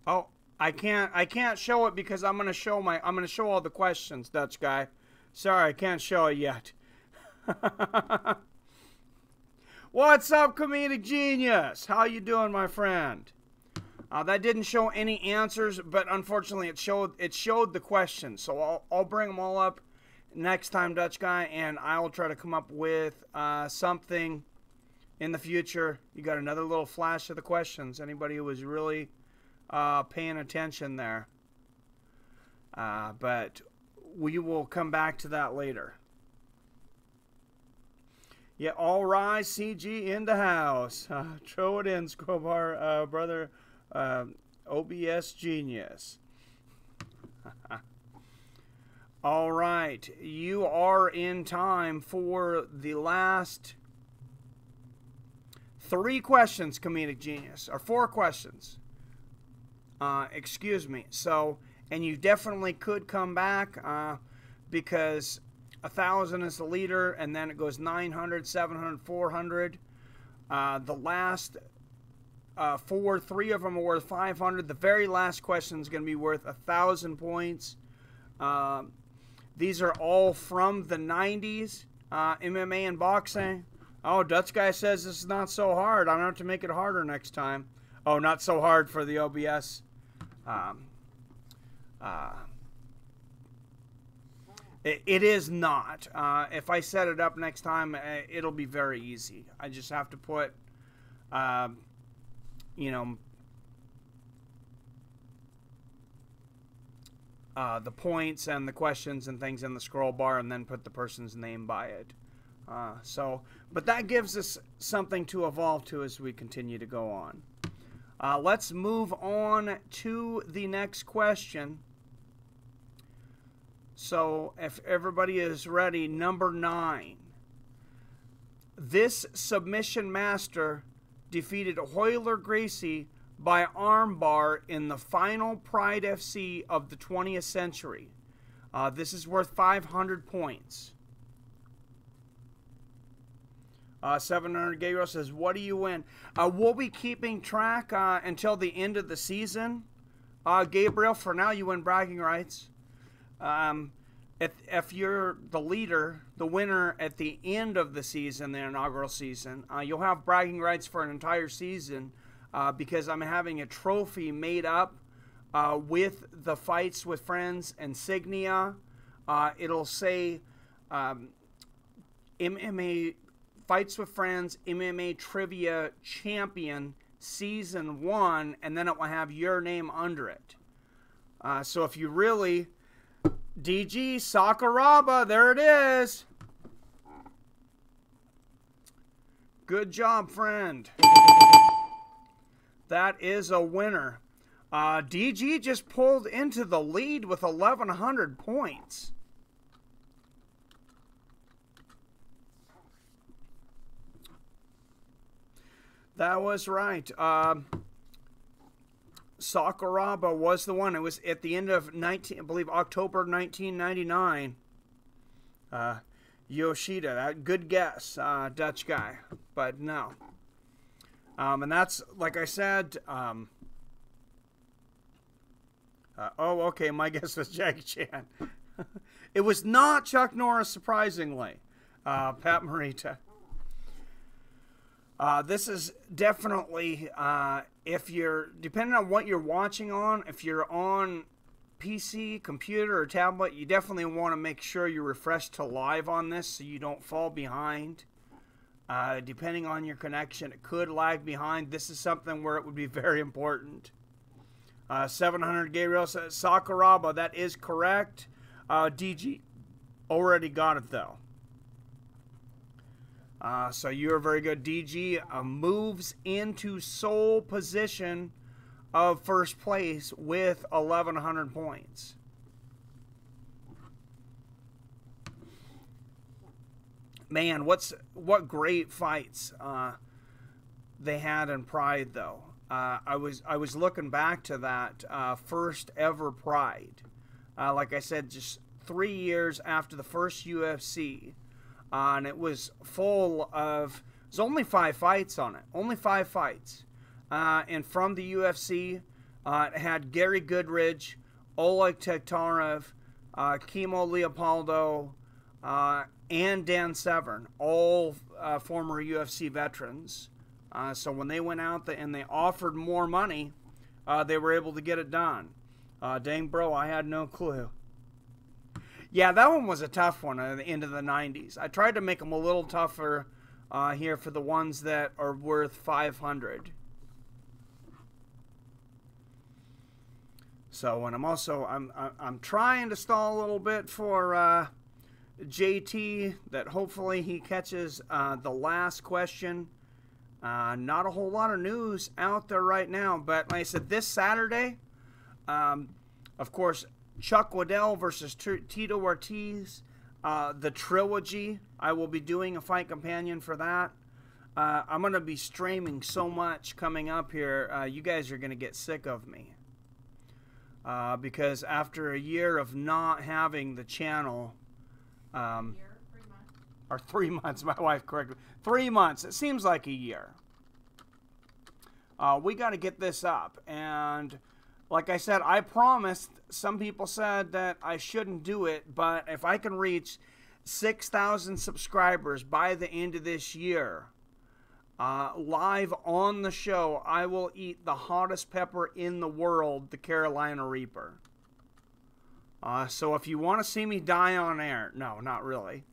Oh, I can't show it because I'm gonna show all the questions, Dutch guy. Sorry, I can't show it yet. What's up, comedic genius? How you doing, my friend? That didn't show any answers, but unfortunately it showed the questions. So I'll bring them all up next time, Dutch guy, and I'll try to come up with something in the future. You got another little flash of the questions. Anybody who was really paying attention there. But we will come back to that later. Yeah, all rise, CG in the house. Throw it in, Scobar, brother. OBS genius. All right. You are in time for the last 3 questions, Comedic Genius. Or 4 questions. Excuse me. So, and you definitely could come back because 1,000 is the leader, and then it goes 900, 700, 400. The last 4, 3 of them are worth 500. The very last question is going to be worth 1,000 points. These are all from the 90s, MMA and boxing. Oh, Dutch guy says this is not so hard. I'm going to have to make it harder next time. Oh, not so hard for the OBS. It is not. If I set it up next time, it'll be very easy. I just have to put, you know, the points and the questions and things in the scroll bar, and then put the person's name by it. But that gives us something to evolve to as we continue to go on. Let's move on to the next question. So, if everybody is ready, number 9. This submission master defeated Hoyler Gracie by armbar in the final Pride FC of the 20th century. This is worth 500 points. 700 Gabriel says, what do you win? We'll be keeping track until the end of the season. Gabriel, for now you win bragging rights. If you're the leader, the winner at the end of the season, the inaugural season, you'll have bragging rights for an entire season because I'm having a trophy made up with the Fights with Friends insignia. It'll say MMA Fights with Friends MMA Trivia Champion Season 1, and then it will have your name under it. So if you really... DG Sakuraba, there it is. Good job, friend. That is a winner. DG just pulled into the lead with 1,100 points. That was right. Sakuraba was the one. It was at the end of October 1999. Yoshida, good guess, Dutch guy, but no. And that's, like I said, oh, okay, my guess was Jackie Chan. It was not Chuck Norris, surprisingly. Pat Morita. This is definitely, if you're, depending on what you're watching on, if you're on PC, computer, or tablet, you definitely want to make sure you refresh to live on this so you don't fall behind. Depending on your connection, it could lag behind. This is something where it would be very important. 700 Gabriel says, Sakuraba, that is correct. DG already got it, though. So you are very good. DG moves into sole position of first place with 1,100 points. Man, what great fights they had in Pride, though. I was looking back to that first ever Pride. Like I said, just 3 years after the first UFC. And it was full of, there's only 5 fights on it. Only 5 fights. And from the UFC, it had Gary Goodridge, Oleg Tektarov, Kimo Leopoldo, and Dan Severn, all former UFC veterans. So when they went out and they offered more money, they were able to get it done. Dang, bro, I had no clue. Yeah, that one was a tough one at the end of the 90s. I tried to make them a little tougher here for the ones that are worth 500. So, and I'm trying to stall a little bit for JT, that hopefully he catches the last question. Not a whole lot of news out there right now, but like I said, this Saturday, of course, Chuck Liddell versus Tito Ortiz, the trilogy. I will be doing a fight companion for that. I'm going to be streaming so much coming up here, you guys are going to get sick of me. Because after a year of not having the channel, or 3 months, my wife corrected me, 3 months, it seems like a year. We got to get this up, and like I said, I promised. Some people said that I shouldn't do it, but if I can reach 6,000 subscribers by the end of this year, live on the show, I will eat the hottest pepper in the world, the Carolina Reaper. So if you want to see me die on air, no, not really.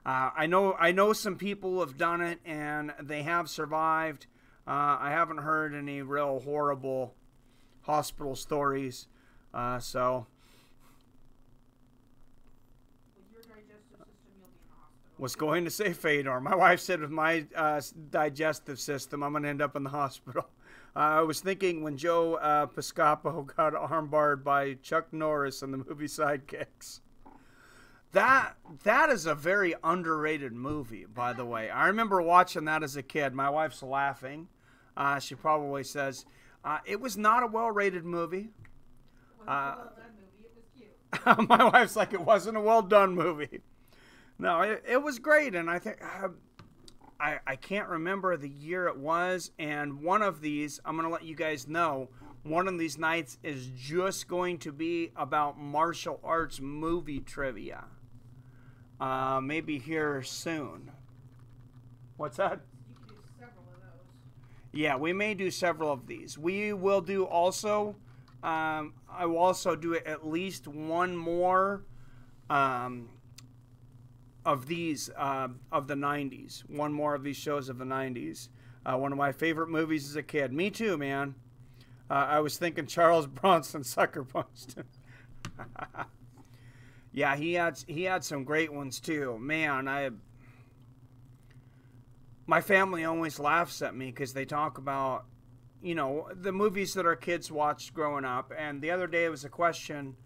I know some people have done it and they have survived. I haven't heard any real horrible hospital stories. So With your digestive system, you'll be in the hospital. was going to say Fedor. My wife said with my digestive system, I'm going to end up in the hospital. I was thinking when Joe Piscopo got armbarred by Chuck Norris in the movie Sidekicks. That is a very underrated movie, by the way. I remember watching that as a kid. My wife's laughing. She probably says, it was not a well-rated movie. It wasn't a well-done movie. It was cute. My wife's like, it wasn't a well-done movie. No, it was great, and I think I can't remember the year it was, and one of these, I'm going to let you guys know, one of these nights is just going to be about martial arts movie trivia. Maybe here soon. What's that? You can do several of those. Yeah, we may do several of these. We will do also, I will also do at least one more of these, of the 90s. One more of these shows of the 90s. One of my favorite movies as a kid. Me too, man. I was thinking Charles Bronson sucker punched him. Yeah, he had some great ones too. Man, my family always laughs at me because they talk about, you know, the movies that our kids watched growing up. And the other day it was a question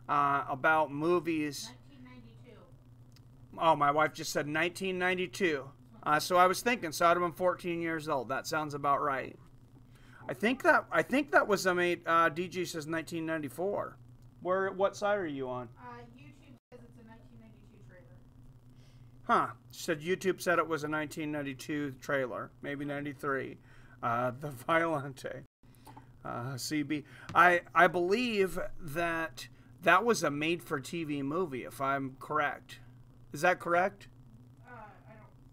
about movies. 1992. Oh, my wife just said 1992. So I was thinking, so I'd have been 14 years old. That sounds about right. I think that was DG says 1994. What side are you on? YouTube says it's a 1992 trailer. Huh. Said YouTube said it was a 1992 trailer, maybe 93. The Violente. CB. I believe that was a made-for-TV movie, if I'm correct. Is that correct? I don't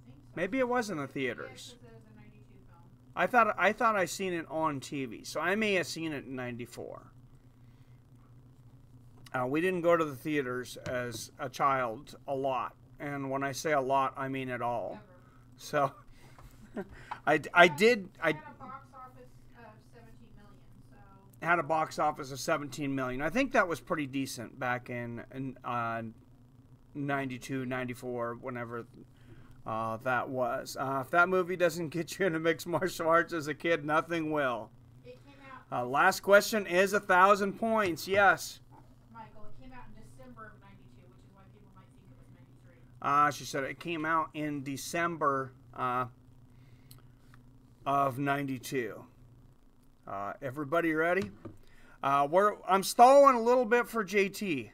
think so. Maybe it was in the theaters. Yeah, it was a 92 film. I thought I seen it on TV, so I may have seen it in 94. We didn't go to the theaters as a child a lot, and when I say a lot, I mean it all. Never. So, I did. Had a box office of 17 million. So Had a box office of 17 million. I think that was pretty decent back in 92, 94, whenever that was. If that movie doesn't get you into mixed martial arts as a kid, nothing will. it came out. Last question is 1,000 points. Yes. Michael, it came out in December of 92, which is why people might think it was 93. She said it came out in December of 92. Everybody ready? I'm stalling a little bit for JT.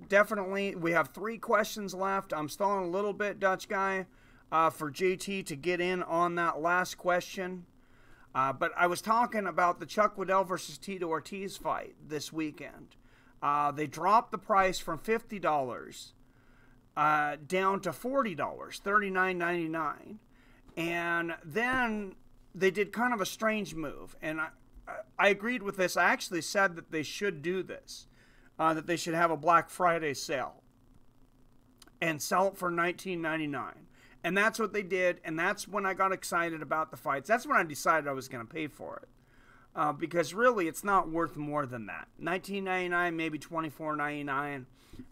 Definitely, we have 3 questions left. I'm stalling a little bit, Dutch guy, for JT to get in on that last question. But I was talking about the Chuck Liddell versus Tito Ortiz fight this weekend. They dropped the price from $50 down to $40, $39.99. And then they did kind of a strange move. And I agreed with this. I actually said that they should do this. That they should have a Black Friday sale and sell it for $19.99. And that's what they did, and that's when I got excited about the fights. That's when I decided I was going to pay for it. Because really, it's not worth more than that. $19.99, maybe $24.99.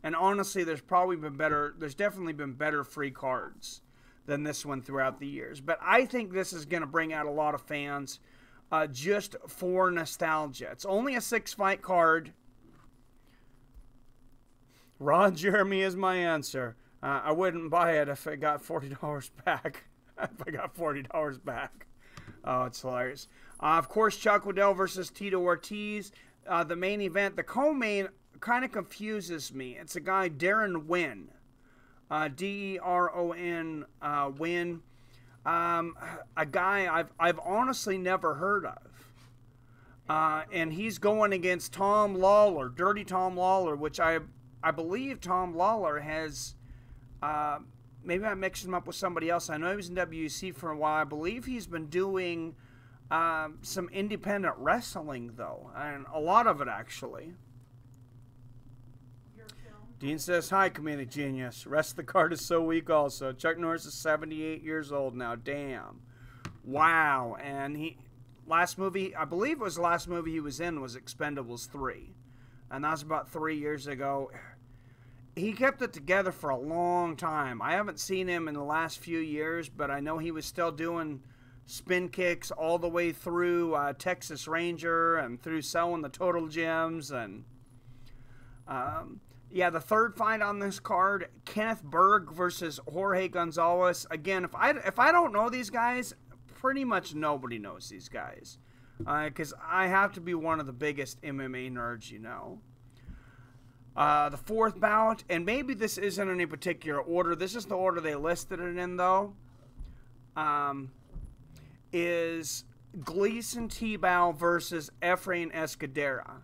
And honestly, there's definitely been better free cards than this one throughout the years. But I think this is going to bring out a lot of fans just for nostalgia. It's only a 6-fight card. Ron Jeremy is my answer. I wouldn't buy it if I got $40 back. If I got $40 back. Oh, it's hilarious. Of course, Chuck Liddell versus Tito Ortiz. The main event, the co-main, kind of confuses me. It's a guy, Darren Wynn. D-E-R-O-N, Wynn. A guy I've honestly never heard of. And he's going against Tom Lawler, Dirty Tom Lawler, which I believe Tom Lawler has, maybe I mixed him up with somebody else. I know he was in WEC for a while. I believe he's been doing some independent wrestling, though, and a lot of it, actually. Dean says, hi, comedic genius. Rest of the card is so weak also. Chuck Norris is 78 years old now. Damn. Wow. And last movie, I believe it was the last movie he was in, was Expendables 3. And that was about 3 years ago. He kept it together for a long time. I haven't seen him in the last few years, but I know he was still doing spin kicks all the way through Texas Ranger and through selling the Total Gyms. And yeah, the third fight on this card, Kenneth Berg versus Jorge Gonzalez. Again, if I don't know these guys, pretty much nobody knows these guys, because I have to be one of the biggest MMA nerds, you know. The fourth bout, and maybe this isn't in any particular order. This is the order they listed it in, though. Is Gleason Tebow versus Efrain Escudera.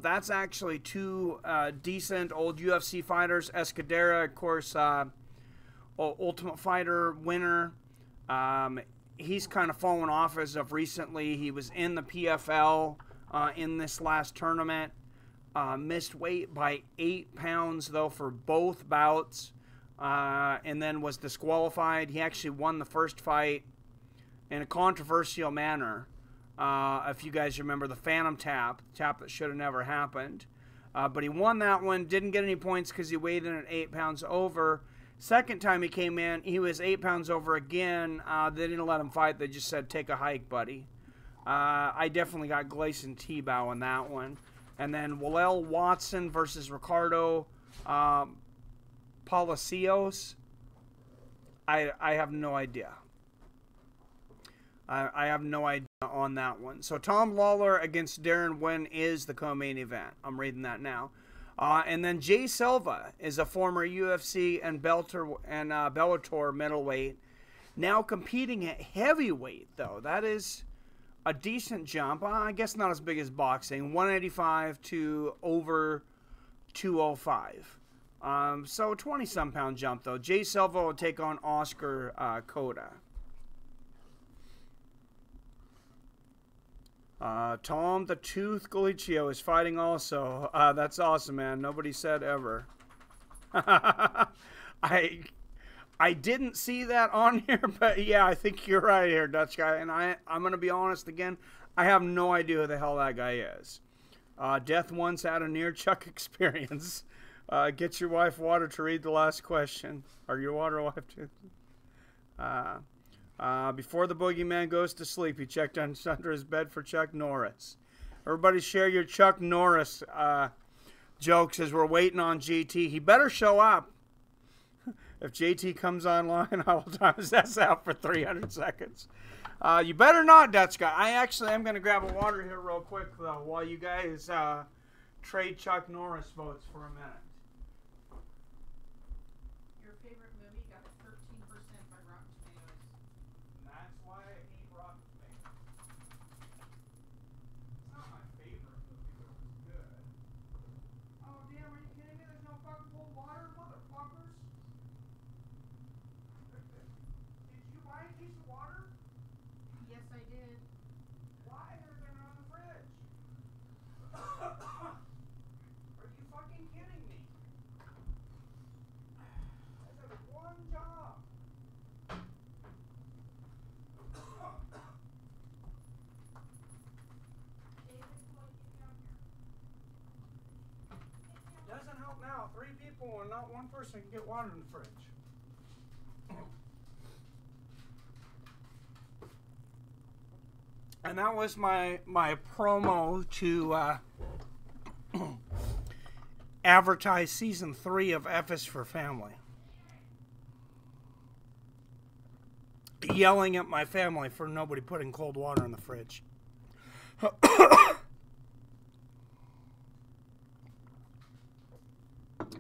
That's actually two decent old UFC fighters. Escudera, of course, Ultimate Fighter winner. He's kind of fallen off as of recently. He was in the PFL in this last tournament. Missed weight by 8 pounds, though, for both bouts, and then was disqualified. He actually won the first fight in a controversial manner. If you guys remember the Phantom Tap, the tap that should have never happened. But he won that one, didn't get any points because he weighed in at 8 pounds over. Second time he came in, he was 8 pounds over again. They didn't let him fight. They just said, take a hike, buddy. I definitely got Gleason Tebow in that one. And then Willel Watson versus Ricardo Palacios. I have no idea. I have no idea on that one. So Tom Lawler against Darren Wynn is the co-main event. I'm reading that now. And then Jay Silva is a former UFC and Bellator middleweight. Now competing at heavyweight, though. That is a decent jump. I guess not as big as boxing. 185 to over 205. So 20-some pound jump, though. Jay Silva will take on Oscar Cota. Tom the Tooth Galicio is fighting also. That's awesome, man. Nobody said ever. I didn't see that on here, but yeah, I think you're right here, Dutch guy. And I'm going to be honest again. I have no idea who the hell that guy is. Death once had a near Chuck experience. Get your wife water to read the last question. Or your water wife too. Before the boogeyman goes to sleep, he checked under his bed for Chuck Norris. Everybody share your Chuck Norris jokes as we're waiting on JT. He better show up. If JT comes online, I will time his ass out for 300 seconds. You better not, Dutch guy. I actually am going to grab a water here real quick, though, while you guys trade Chuck Norris votes for a minute. Your favorite movie got 13% by Rotten Tomatoes. And that's why I hate Rotten Tomatoes. It's not my favorite movie, but it was good. Oh, damn, are you kidding me? There's no fucking cold water, motherfuckers. Did you buy a case of water? Yes, I did. Why? There's none on the fridge. Are you fucking kidding me? I said one job. David, Floyd, get down here. Doesn't help now. 3 people and not one person can get water in the fridge. And that was my promo to advertise season 3 of F is for Family. Yelling at my family for nobody putting cold water in the fridge.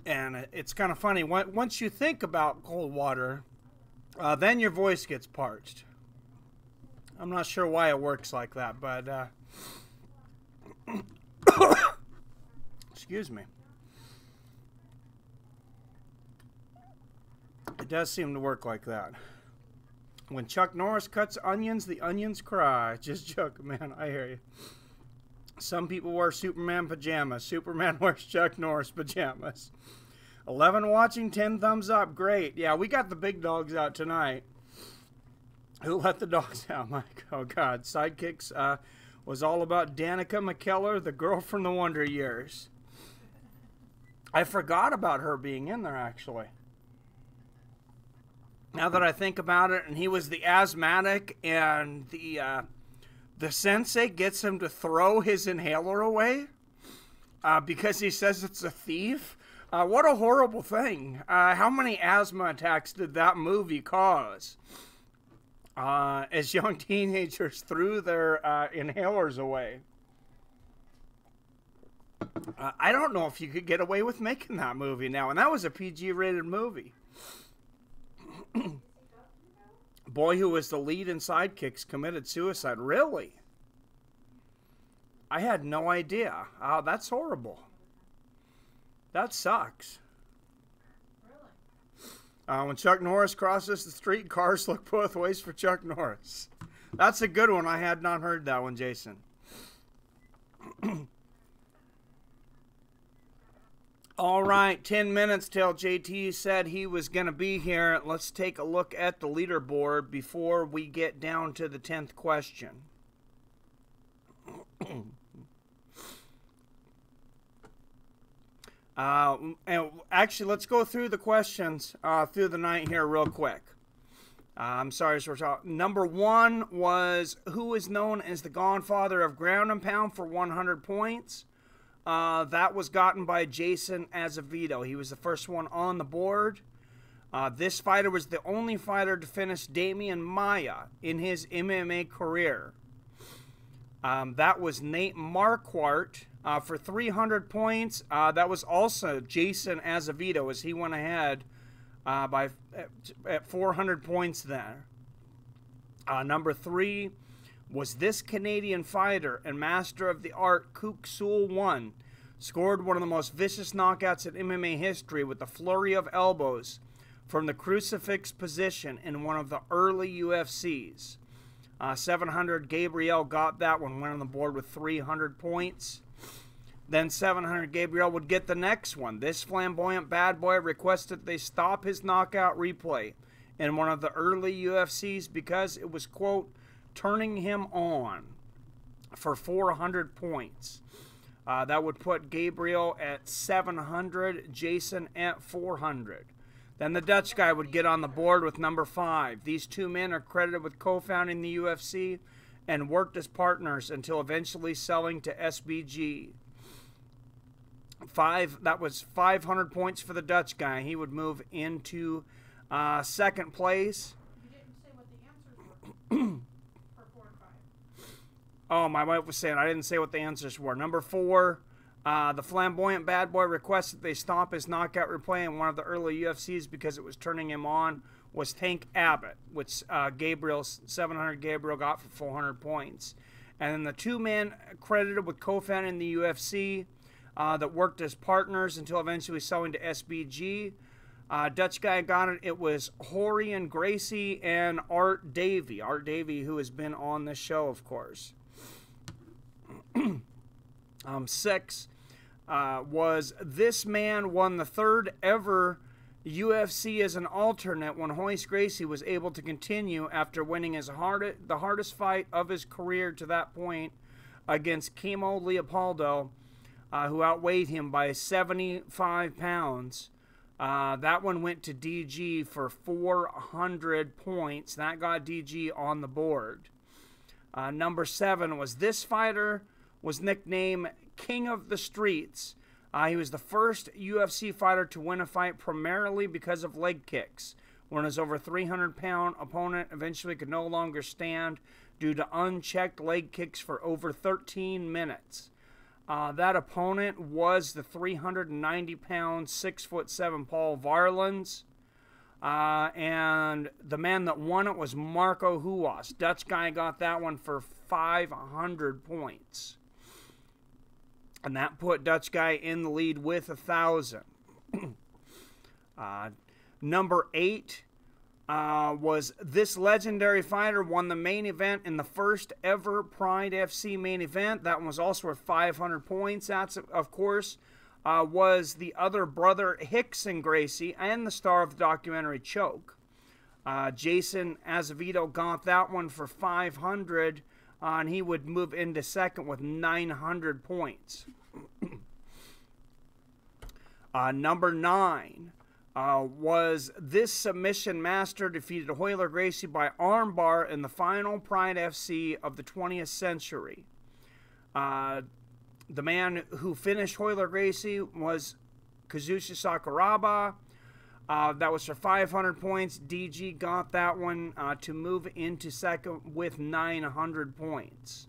And it's kind of funny. Once you think about cold water, then your voice gets parched. I'm not sure why it works like that, but excuse me. It does seem to work like that. When Chuck Norris cuts onions, the onions cry. Just joking, man. I hear you. Some people wear Superman pajamas. Superman wears Chuck Norris pajamas. 11 watching, 10 thumbs up. Great. Yeah, we got the big dogs out tonight. Who let the dogs out, Mike? Oh, God. Sidekicks was all about Danica McKellar, the girl from the Wonder Years. I forgot about her being in there, actually. Now that I think about it, and he was the asthmatic, and the sensei gets him to throw his inhaler away because he says it's a thief. What a horrible thing. How many asthma attacks did that movie cause? As young teenagers threw their inhalers away. I don't know if you could get away with making that movie now, and that was a PG-rated movie. Boy who was the lead in Sidekicks committed suicide. Really? I had no idea. That's horrible. That sucks. Really? When Chuck Norris crosses the street, cars look both ways for Chuck Norris. That's a good one. I had not heard that one, Jason. All right, 10 minutes till JT said he was going to be here. Let's take a look at the leaderboard before we get down to the 10th question. And actually, let's go through the questions through the night here real quick. I'm sorry, number 1 was who is known as the godfather of ground and pound for 100 points. That was gotten by Jason Azevedo. He was the first one on the board. This fighter was the only fighter to finish Damian Maia in his MMA career. That was Nate Marquardt for 300 points. That was also Jason Azevedo as he went ahead at 400 points there. Number 3 was this Canadian fighter and master of the art, Kook Sool Won. Scored one of the most vicious knockouts in MMA history with a flurry of elbows from the crucifix position in one of the early UFCs. 700, Gabriel got that one, went on the board with 300 points. Then 700, Gabriel would get the next one. This flamboyant bad boy requested they stop his knockout replay in one of the early UFCs because it was, quote, turning him on for 400 points. That would put Gabriel at 700, Jason at 400. Then the Dutch guy would get on the board with number 5. These two men are credited with co-founding the UFC and worked as partners until eventually selling to SBG. That was 500 points for the Dutch guy. He would move into second place. You didn't say what the answers were for 4 and 5. Oh, my wife was saying I didn't say what the answers were. Number 4, the flamboyant bad boy requested they stop his knockout replay in one of the early UFCs because it was turning him on, was Tank Abbott, which 700 Gabriel got for 400 points. And then the two men credited with co-founding the UFC that worked as partners until eventually selling to SBG. Dutch guy got it. It was Horian Gracie and Art Davey. Art Davey, who has been on this show, of course. 6 was this man won the 3rd ever UFC as an alternate when Royce Gracie was able to continue after winning the hardest fight of his career to that point against Kimo Leopoldo, who outweighed him by 75 pounds. That one went to DG for 400 points. That got DG on the board. Number 7 was this fighter was nicknamed King of the Streets. He was the first UFC fighter to win a fight primarily because of leg kicks, when his over 300-pound opponent eventually could no longer stand due to unchecked leg kicks for over 13 minutes. That opponent was the 390-pound, 6'7" Paul Varlans. And the man that won it was Marco Huas. Dutch guy got that one for 500 points. And that put Dutch guy in the lead with 1,000. Number 8 was this legendary fighter won the main event in the first ever Pride FC main event. That one was also worth 500 points. That's, of course, was the other brother Hickson Gracie and the star of the documentary Choke. Jason Azevedo got that one for 500, and he would move into second with 900 points. Number 9 was this submission master defeated Royler Gracie by armbar in the final Pride FC of the 20th century. The man who finished Royler Gracie was Kazushi Sakuraba. That was for 500 points. DG got that one to move into second with 900 points.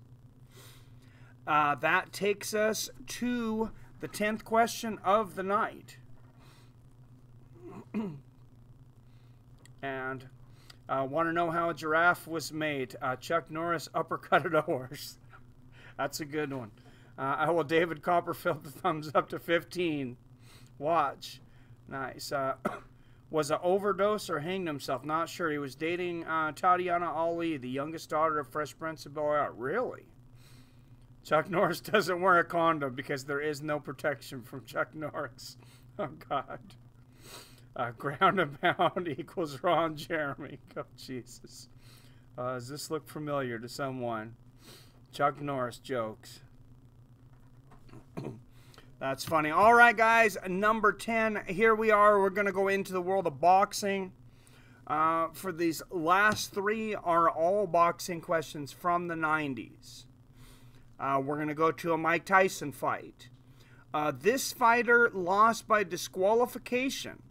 That takes us to the 10th question of the night. And want to know how a giraffe was made? Chuck Norris uppercutted a horse. That's a good one. Well, David Copperfield, the thumbs up to 15. Watch. Nice. Was an overdose or hanged himself? Not sure. He was dating Tatiana Ali, the youngest daughter of Fresh Prince of Bel-Air. Really? Chuck Norris doesn't wear a condom because there is no protection from Chuck Norris. Oh, God. Ground and pound equals Ron Jeremy. Oh, Jesus. Does this look familiar to someone? Chuck Norris jokes. That's funny. All right, guys. Number 10. Here we are. We're going to go into the world of boxing. For these last 3 are all boxing questions from the 90s. We're going to go to a Mike Tyson fight. This fighter lost by disqualification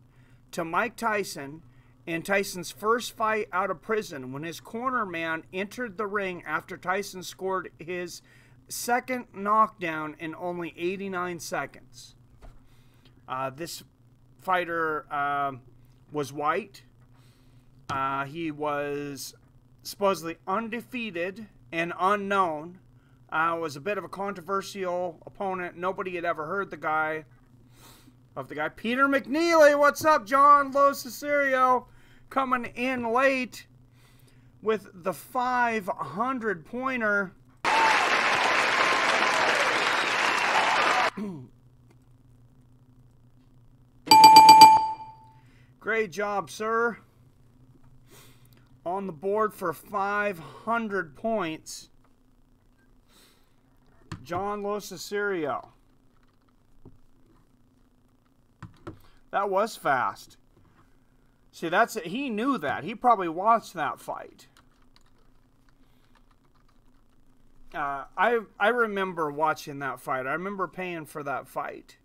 to Mike Tyson in Tyson's first fight out of prison when his corner man entered the ring after Tyson scored his second knockdown in only 89 seconds. This fighter was white. He was supposedly undefeated and unknown. Was a bit of a controversial opponent. Nobody had ever heard the guy. Peter McNeely. What's up, John? Los Cesario coming in late with the 500-pointer. Great job, sir. On the board for 500 points. John Los Cesario. That was fast. See, that's it. He knew that. He probably watched that fight. I remember watching that fight. I remember paying for that fight.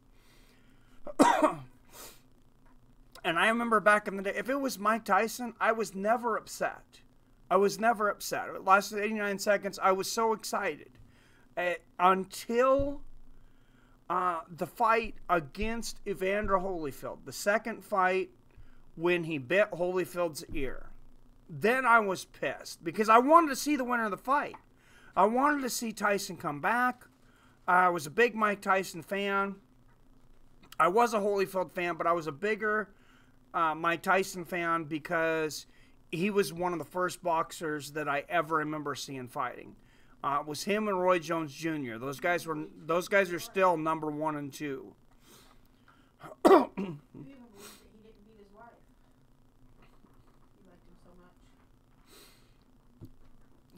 And I remember back in the day, if it was Mike Tyson, I was never upset. I was never upset. It lasted 89 seconds. I was so excited. Until the fight against Evander Holyfield. The second fight when he bit Holyfield's ear. Then I was pissed because I wanted to see the winner of the fight. I wanted to see Tyson come back. I was a big Mike Tyson fan. I was a Holyfield fan, but I was a bigger Mike Tyson fan because he was one of the first boxers that I ever remember seeing fighting. It was him and Roy Jones Jr. Those guys are still number 1 and 2. You even believe that he didn't beat his wife. He liked him so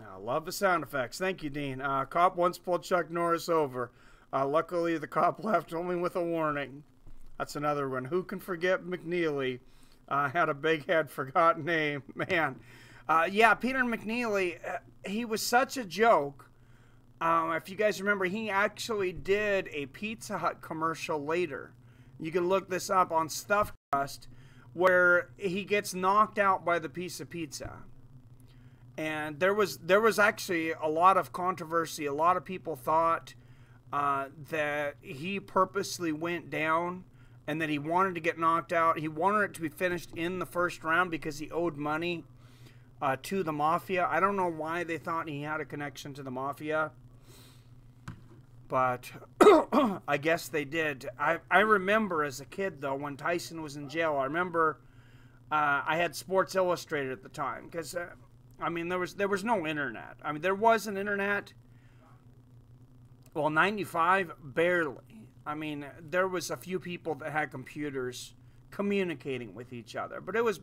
much. I love the sound effects. Thank you, Dean. Cop once pulled Chuck Norris over. Luckily, the cop left only with a warning. That's another one. Who can forget McNeely? Had a big head, forgotten name. Man. Yeah, Peter McNeely, he was such a joke If you guys remember, he actually did a Pizza Hut commercial later. You can look this up on Stuffed Crust, where he gets knocked out by the piece of pizza. And there was actually a lot of controversy. A lot of people thought that he purposely went down and that he wanted to get knocked out. He wanted it to be finished in the first round because he owed money to the mafia. I don't know why they thought he had a connection to the mafia, but I guess they did. I remember as a kid, though, when Tyson was in jail, I remember I had Sports Illustrated at the time because, I mean, there was no internet. I mean, there was an internet. Well, 95, barely. I mean, there was a few people that had computers communicating with each other, but it was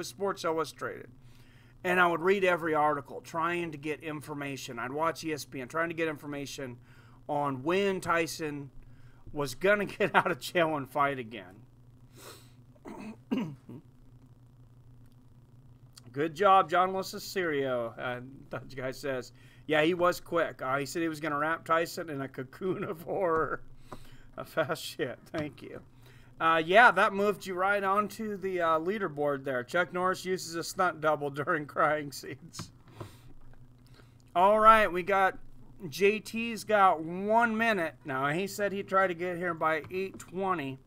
Sports Illustrated. And I would read every article trying to get information. I'd watch ESPN trying to get information on when Tyson was going to get out of jail and fight again. Good job, John Luciserio. That guy says, yeah, he was quick. He said he was going to wrap Tyson in a cocoon of horror. A fast shit. Thank you. Yeah, that moved you right onto the leaderboard there. Chuck Norris uses a stunt double during crying scenes. All right, we got JT's got 1 minute. Now, he said he'd try to get here by 8:20.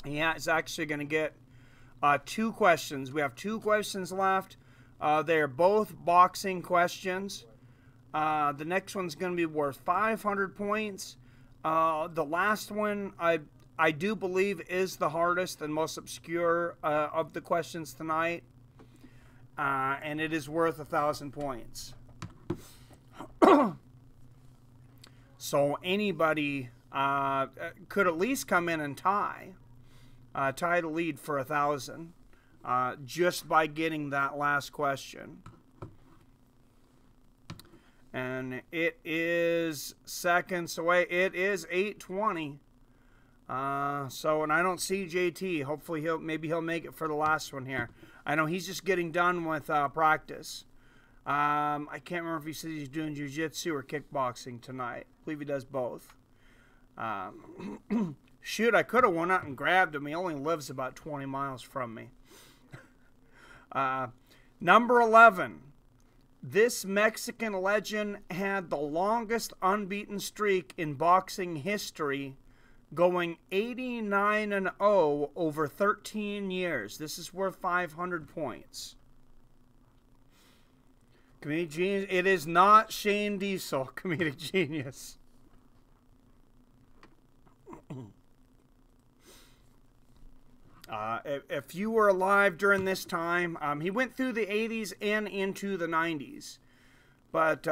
Yeah, he's actually going to get 2 questions. We have 2 questions left. They're both boxing questions. The next one's going to be worth 500 points. The last one, I do believe, is the hardest and most obscure of the questions tonight. And it is worth 1,000 points. So anybody could at least come in and tie the lead for 1,000 just by getting that last question. And it is seconds away. It is 8:20. And I don't see JT. Hopefully maybe he'll make it for the last one here. I know he's just getting done with practice. I can't remember if he said he's doing jiu-jitsu or kickboxing tonight. I believe he does both. Shoot, I could have went out and grabbed him. He only lives about 20 miles from me. Number 11. This Mexican legend had the longest unbeaten streak in boxing history, going 89-0 over 13 years. This is worth 500 points. Comedic genius. It is not Shane Diesel, comedic genius. If you were alive during this time, he went through the 80s and into the 90s. But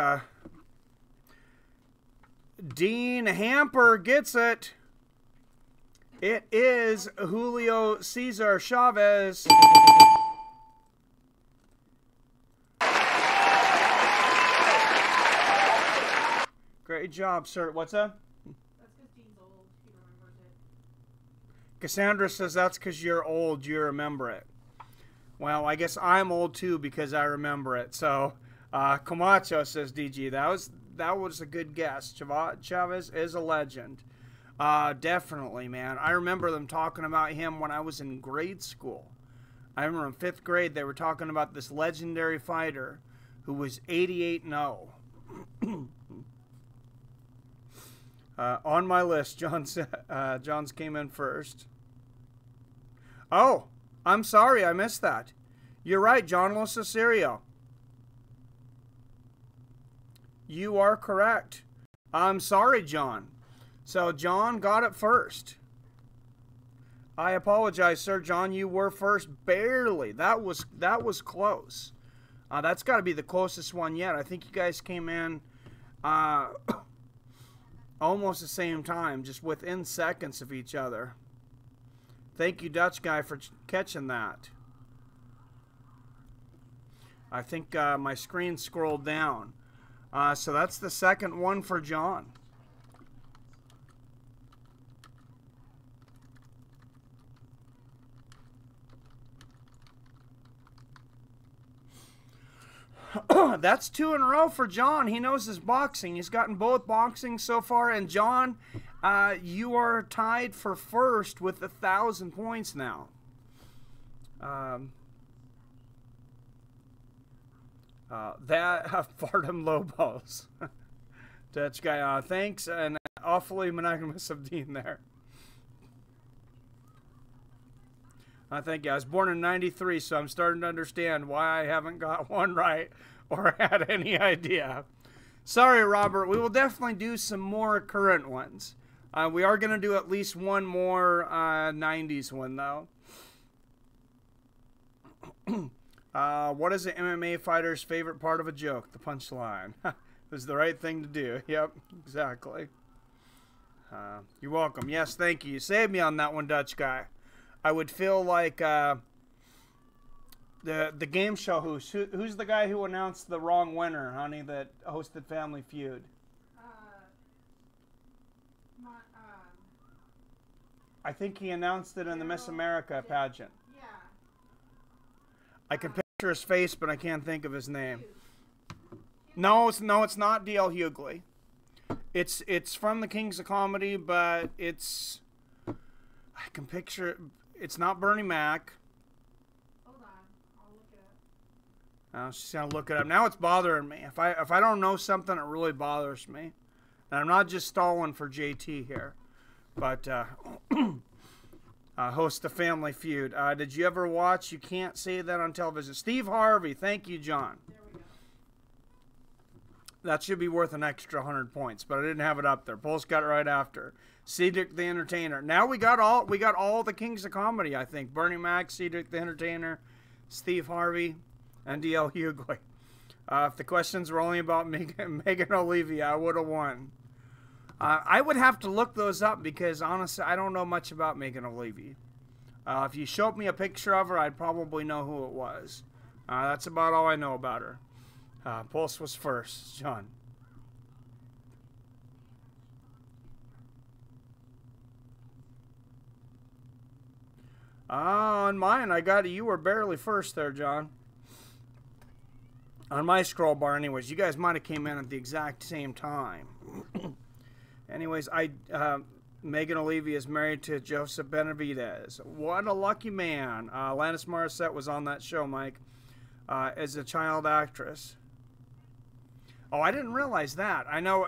Dean Hamper gets it. It is Julio Cesar Chavez. Great job, sir. What's that? That's because Dean's old. He remembers it. Cassandra says that's because you're old. You remember it. Well, I guess I'm old too because I remember it. So, Camacho says, DG, that was a good guess. Chavez is a legend. Definitely, man. I remember them talking about him when I was in grade school. I remember in 5th grade they were talking about this legendary fighter who was 88-0. On my list, John's came in first. Oh, I'm sorry, I missed that. You're right, John Luciserio. You are correct. I'm sorry, John. So John got it first. I apologize, sir. John, you were first barely. That was close. That's got to be the closest one yet. I think you guys came in almost the same time, just within seconds of each other. Thank you, Dutch guy, for catching that. I think my screen scrolled down. So that's the second one for John. That's 2 in a row for John. He knows his boxing. He's gotten both boxing so far. And John, you are tied for first with 1,000 points now. That Fardum Lobos. Dutch guy. Thanks, and awfully monogamous of Dean there. Thank you. I was born in 93, so I'm starting to understand why I haven't got one right or had any idea. Sorry, Robert. We will definitely do some more current ones. We are going to do at least one more 90s one, though. What is an MMA fighter's favorite part of a joke? The punchline. It was the right thing to do. Yep, exactly. You're welcome. Yes, thank you. You saved me on that one, Dutch guy. I would feel like the game show host. Who's the guy who announced the wrong winner, honey, that hosted Family Feud? I think he announced it in the Miss America pageant. Yeah. I can picture his face, but I can't think of his name. No, it's not D.L. Hughley. It's from the Kings of Comedy, but I can picture it. It's not Bernie Mac. Hold on, I'll look it up. She's gonna look it up. Now it's bothering me. If I don't know something, it really bothers me. And I'm not just stalling for JT here, but host a Family Feud. Did you ever watch? You Can't Say That on Television. Steve Harvey. Thank you, John. There we go. That should be worth an extra 100 points, but I didn't have it up there. Pulse got it right after. Cedric the Entertainer. Now we got all the Kings of Comedy, I think. Bernie Mac, Cedric the Entertainer, Steve Harvey, and D.L. Hughley. If the questions were only about Megan Olivia, I would have won. I would have to look those up because, honestly, I don't know much about Megan Olivia. If you showed me a picture of her, I'd probably know who it was. That's about all I know about her. Pulse was first. John. On mine, I got it. You were barely first there, John. On my scroll bar, anyways. You guys might have came in at the exact same time. Anyways, Megan Olivia is married to Joseph Benavidez. What a lucky man. Alanis Morissette was on that show, Mike, as a child actress. Oh, I didn't realize that. I know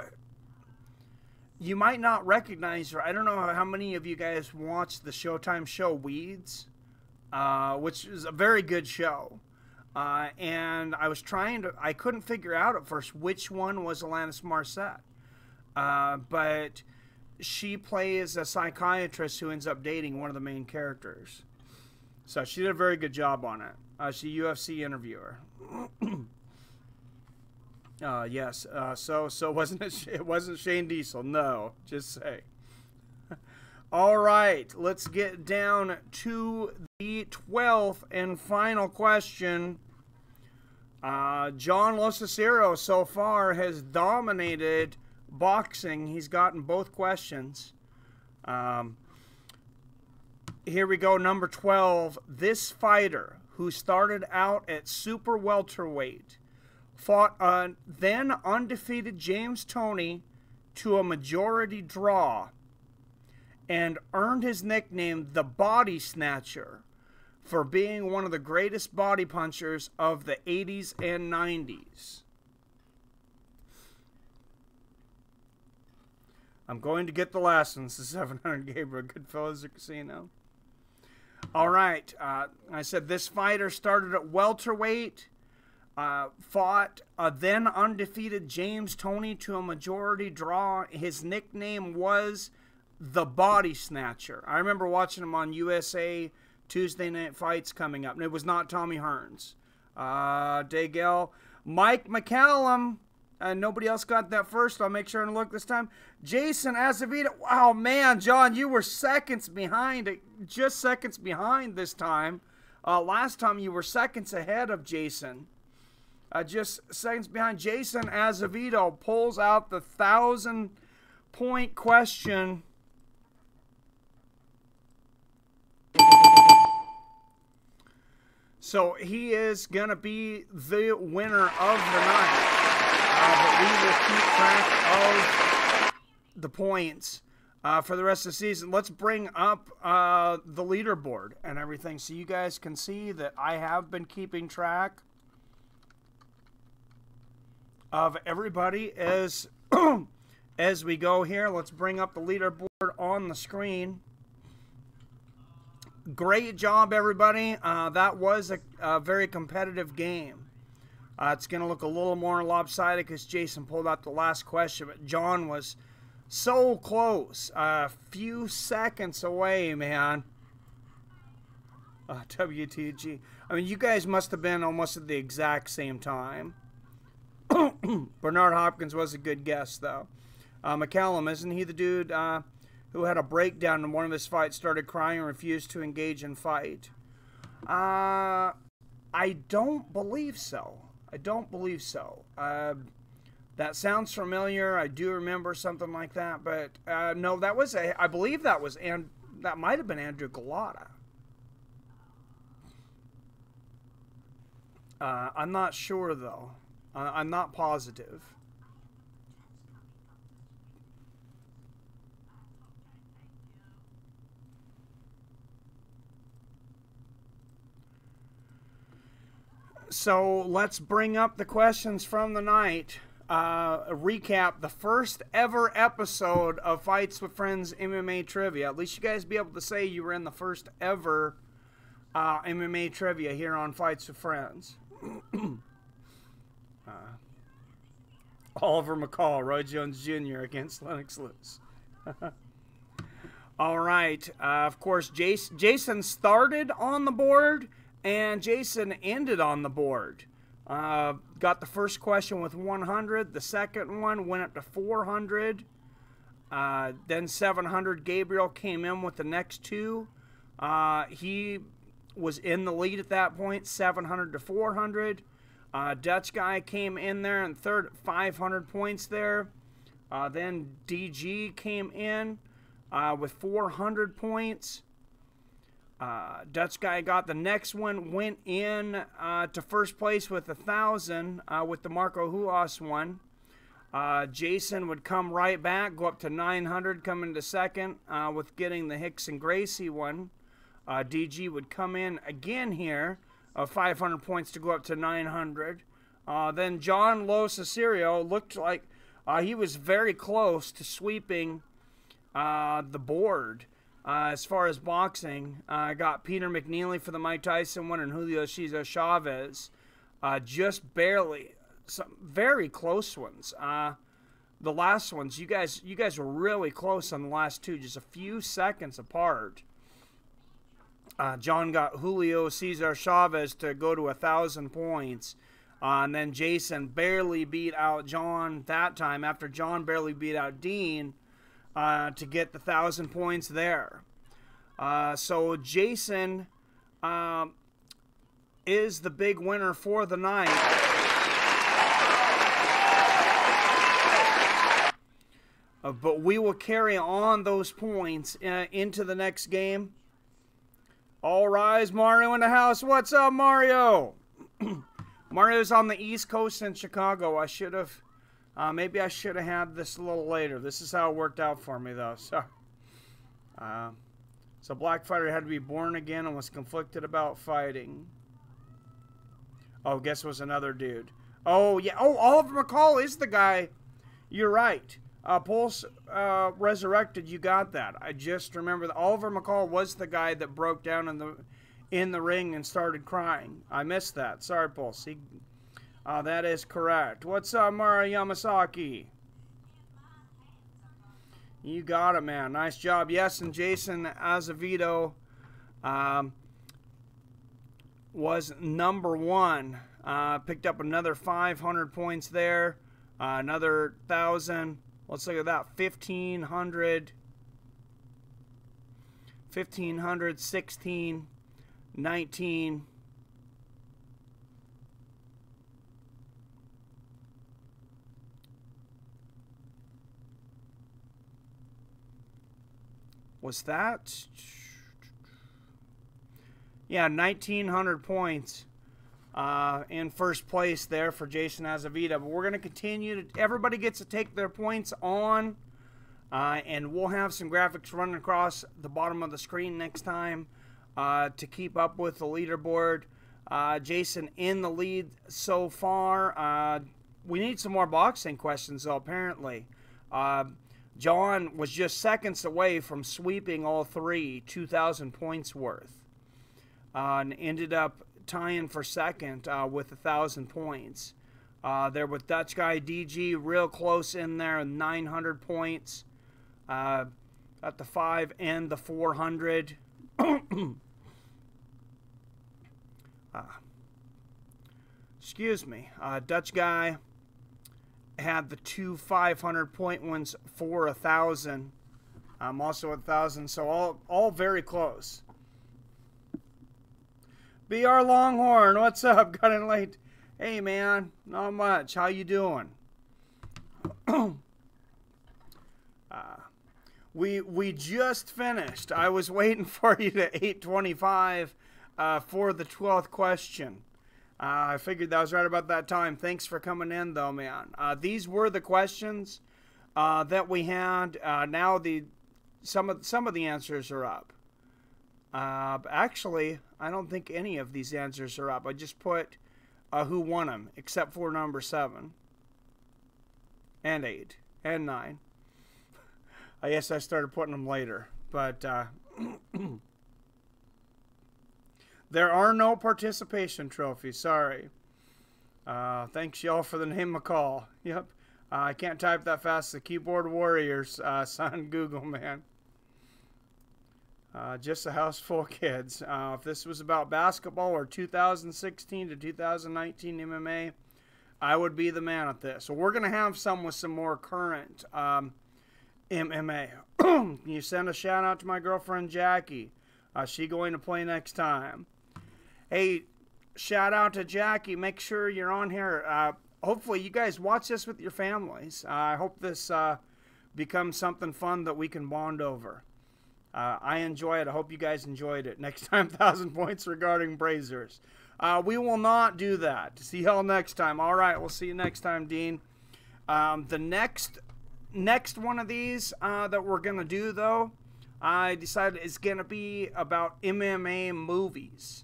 you might not recognize her. I don't know how many of you guys watched the Showtime show Weeds, which is a very good show. And I couldn't figure out at first which one was Alanis Morissette. But she plays a psychiatrist who ends up dating one of the main characters. So she did a very good job on it. She's a UFC interviewer. Yes. So it wasn't Shane Diesel. No, just say. All right, let's get down to the 12th and final question. John Losacero so far has dominated boxing. He's gotten both questions. Here we go, number 12. This fighter, who started out at super welterweight, fought then undefeated James Toney to a majority draw and earned his nickname the Body Snatcher for being one of the greatest body punchers of the 80s and 90s. I'm going to get the last one. This is 700 Gabriel, Goodfellas or Casino. All right. I said this fighter started at welterweight, fought a then undefeated James Toney to a majority draw. His nickname was the Body Snatcher. I remember watching him on USA Tuesday Night Fights coming up, and it was not Tommy Hearns. Dagel, Mike McCallum. Nobody else got that first. I'll make sure and look this time. Jason Azevedo. Wow, man, John, you were seconds behind. Just seconds behind this time. Last time you were seconds ahead of Jason. Just seconds behind. Jason Azevedo pulls out the 1,000-point question. So he is going to be the winner of the night. But we will keep track of the points for the rest of the season. Let's bring up the leaderboard and everything so you guys can see that I have been keeping track of everybody as as we go here. Let's bring up the leaderboard on the screen. Great job, everybody. That was a very competitive game. It's going to look a little more lopsided because Jason pulled out the last question, but John was so close. A few seconds away, man. WTG. I mean, you guys must have been almost at the exact same time. Bernard Hopkins was a good guess, though. McCallum, isn't he the dude who had a breakdown in one of his fights, started crying and refused to engage in fight? I don't believe so. I don't believe so. That sounds familiar. I do remember something like that, but no, that was I believe that was, and that might have been Andrew Galata. I'm not sure, though. I'm not positive. So let's bring up the questions from the night. Recap the first ever episode of Fights with Friends MMA Trivia. At least you guys be able to say you were in the first ever MMA Trivia here on Fights with Friends. Oliver McCall, Roy Jones Jr. against Lennox Lewis. All right. Of course, Jason started on the board, and Jason ended on the board. Got the first question with 100. The second one went up to 400. Then 700. Gabriel came in with the next two. He was in the lead at that point, 700 to 400. Dutch guy came in there in third at 500 points there. Then DG came in with 400 points. Dutch guy got the next one, went in to first place with 1,000 with the Marco Huas one. Jason would come right back, go up to 900, come into second with getting the Hicks and Gracie one. DG would come in again here, 500 points to go up to 900. Then John Los Aserio looked like he was very close to sweeping the board. As far as boxing, I got Peter McNeely for the Mike Tyson one and Julio Cesar Chavez. Just barely. Some very close ones. The last ones, you guys were really close on the last two, just a few seconds apart. John got Julio Cesar Chavez to go to 1,000 points. And then Jason barely beat out John that time after John barely beat out Dean to get the 1,000 points there. So Jason is the big winner for the night. But we will carry on those points into the next game. All rise, Mario in the house. What's up, Mario? Mario's on the East Coast in Chicago. I should have, maybe I should have had this a little later. This is how it worked out for me, though. So Black Fighter had to be born again and was conflicted about fighting. Oh, guess it was another dude. Oh, yeah. Oh, Oliver McCall is the guy. You're right. Pulse Resurrected, you got that. I just remember that Oliver McCall was the guy that broke down in the ring and started crying. I missed that. Sorry, Pulse. That is correct. What's up, Mara Yamasaki? You got it, man. Nice job. Yes, and Jason Azevedo was number one. Picked up another 500 points there. Another 1,000. Let's look at that. 1,500, 16, 19. Was that? Yeah, 1,900 points in first place there for Jason Azevedo. But we're going to continue. Everybody gets to take their points on. And we'll have some graphics running across the bottom of the screen next time to keep up with the leaderboard. Jason in the lead so far. We need some more boxing questions, though, apparently. John was just seconds away from sweeping all three, 2,000 points worth. And ended up tying for second with 1,000 points. There with Dutch guy DG real close in there, 900 points. Got the 5 and the 400. Excuse me. Dutch guy had the 2 500-point ones for 1,000. I'm also at 1,000, so all very close. BR Longhorn, what's up? Got in late. Hey man, not much. How you doing? We just finished. I was waiting for you to 8:25 for the 12th question. I figured that was right about that time. Thanks for coming in, though, man. These were the questions that we had. Now some of the answers are up. Actually, I don't think any of these answers are up. I just put who won them, except for number 7 and 8 and 9. I guess I started putting them later, but there are no participation trophies. Sorry. Thanks, y'all, for the name McCall. Yep. I can't type that fast. The keyboard warriors, son. Google, man. Just a house full of kids. If this was about basketball or 2016 to 2019 MMA, I would be the man at this. So we're going to have some with some more current MMA. You send a shout out to my girlfriend Jackie. She going to play next time. Hey, shout out to Jackie. Make sure you're on here. Hopefully you guys watch this with your families. I hope this becomes something fun that we can bond over. I enjoy it. I hope you guys enjoyed it. Next time, 1,000 points regarding Brazers. We will not do that. See y'all next time. All right, we'll see you next time, Dean. The next one of these that we're going to do, though, I decided it's going to be about MMA movies.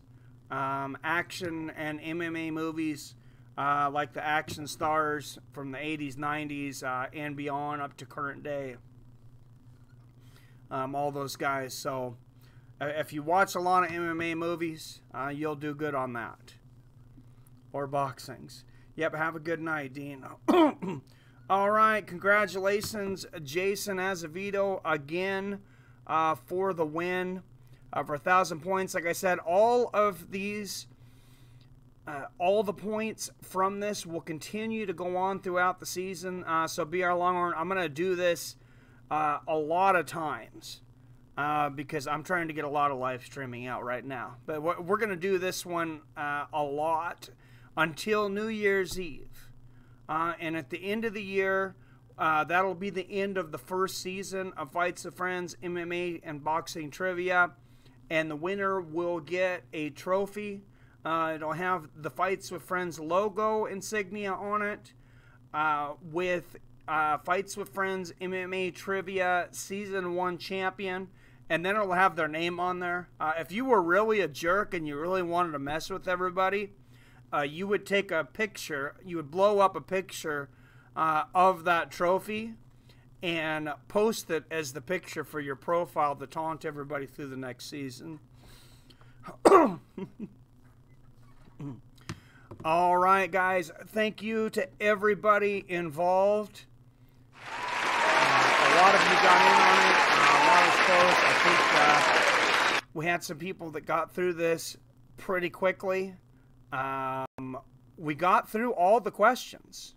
Action and MMA movies, like the action stars from the 80s, 90s, and beyond up to current day. All those guys. So if you watch a lot of MMA movies, you'll do good on that. Or boxings. Yep, have a good night, Dean. All right, congratulations, Jason Azevedo, again for the win for 1,000 points. Like I said, all of these, all the points from this will continue to go on throughout the season. So BR Longhorn, I'm going to do this a lot of times because I'm trying to get a lot of live streaming out right now. But we're going to do this one a lot until New Year's Eve. And at the end of the year, that'll be the end of the first season of Fights of Friends MMA and Boxing Trivia. And the winner will get a trophy. It'll have the Fights with Friends logo insignia on it with Fights with Friends MMA Trivia Season 1 champion. And then it'll have their name on there. If you were really a jerk and you really wanted to mess with everybody, you would take a picture, you would blow up a picture of that trophy and post it as the picture for your profile to taunt everybody through the next season. All right, guys. Thank you to everybody involved. A lot of you got in on it. A lot was close. I think we had some people that got through this pretty quickly. We got through all the questions.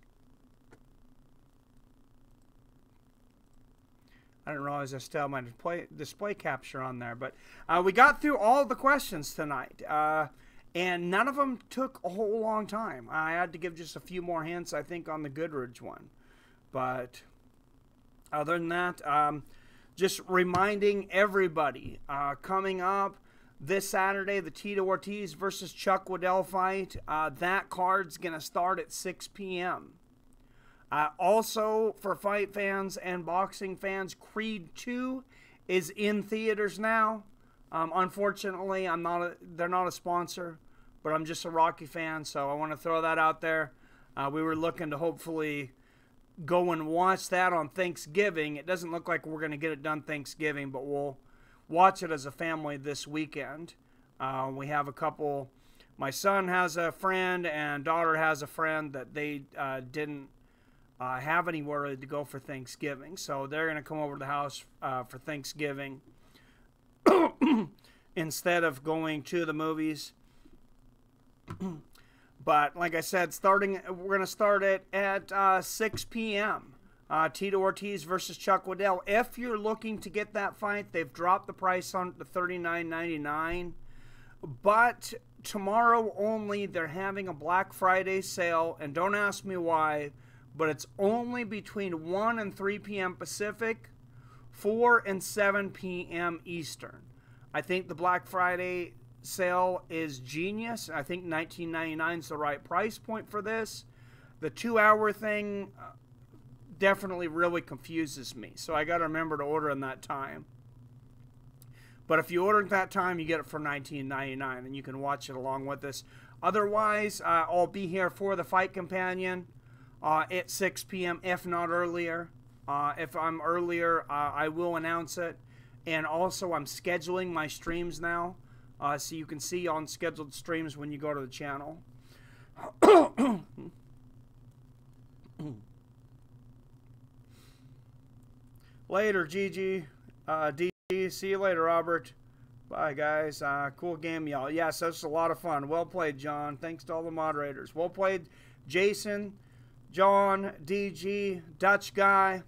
I didn't realize I still had my display capture on there, but we got through all the questions tonight, and none of them took a whole long time. I had to give just a few more hints, I think, on the Goodridge one, but other than that, just reminding everybody, coming up This Saturday, the Tito Ortiz versus Chuck Waddell fight. That card's going to start at 6 p.m. Also, for fight fans and boxing fans, Creed 2 is in theaters now. Unfortunately, they're not a sponsor, but I'm just a Rocky fan, so I want to throw that out there. We were looking to hopefully go and watch that on Thanksgiving. It doesn't look like we're going to get it done Thanksgiving, but we'll watch it as a family this weekend. We have a couple. My son has a friend and daughter has a friend that they didn't have anywhere to go for Thanksgiving, so they're going to come over to the house for Thanksgiving instead of going to the movies. But like I said, we're going to start it at 6 p.m. Tito Ortiz versus Chuck Waddell. If you're looking to get that fight, they've dropped the price on to $39.99. But tomorrow only, they're having a Black Friday sale, and don't ask me why, but it's only between 1 and 3 p.m. Pacific, 4 and 7 p.m. Eastern. I think the Black Friday sale is genius. I think $19.99 is the right price point for this. The 2-hour thing definitely really confuses me, so I got to remember to order in that time. But if you order at that time, you get it for $19.99, and you can watch it along with us. Otherwise, I'll be here for the Fight Companion at 6 p.m., if not earlier. If I'm earlier, I will announce it. And also, I'm scheduling my streams now, so you can see on scheduled streams when you go to the channel. Later, Gigi. DG. See you later, Robert. Bye, guys. Cool game, y'all. Yes, that's a lot of fun. Well played, John. Thanks to all the moderators. Well played, Jason, John, DG, Dutch guy.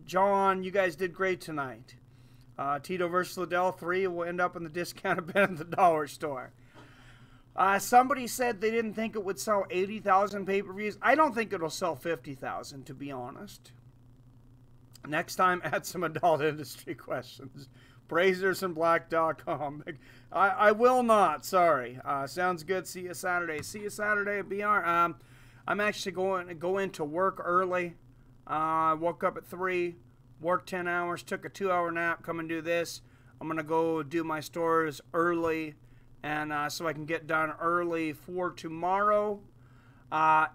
John, you guys did great tonight. Tito versus Liddell 3 will end up in the discounted bin at the dollar store. Somebody said they didn't think it would sell 80,000 pay-per-views. I don't think it'll sell 50,000, to be honest. Next time, add some adult industry questions. BrazersandBlack.com. I will not. Sorry. Sounds good. See you Saturday. See you Saturday at BR. I'm actually going to go into work early. Woke up at 3, worked 10 hours, took a 2-hour nap, come and do this. I'm going to go do my stores early, and so I can get done early for tomorrow.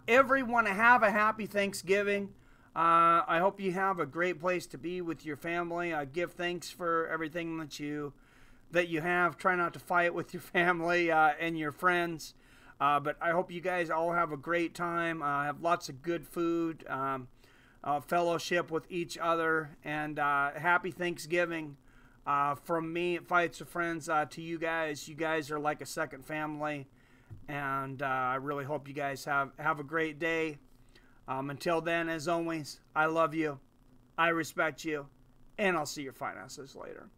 Everyone have a happy Thanksgiving. I hope you have a great place to be with your family. Give thanks for everything that you have. Try not to fight with your family and your friends. But I hope you guys all have a great time. Have lots of good food, fellowship with each other, and happy Thanksgiving from me at Fights with Friends to you guys. You guys are like a second family, and I really hope you guys have a great day. Until then, as always, I love you, I respect you, and I'll see your finances later.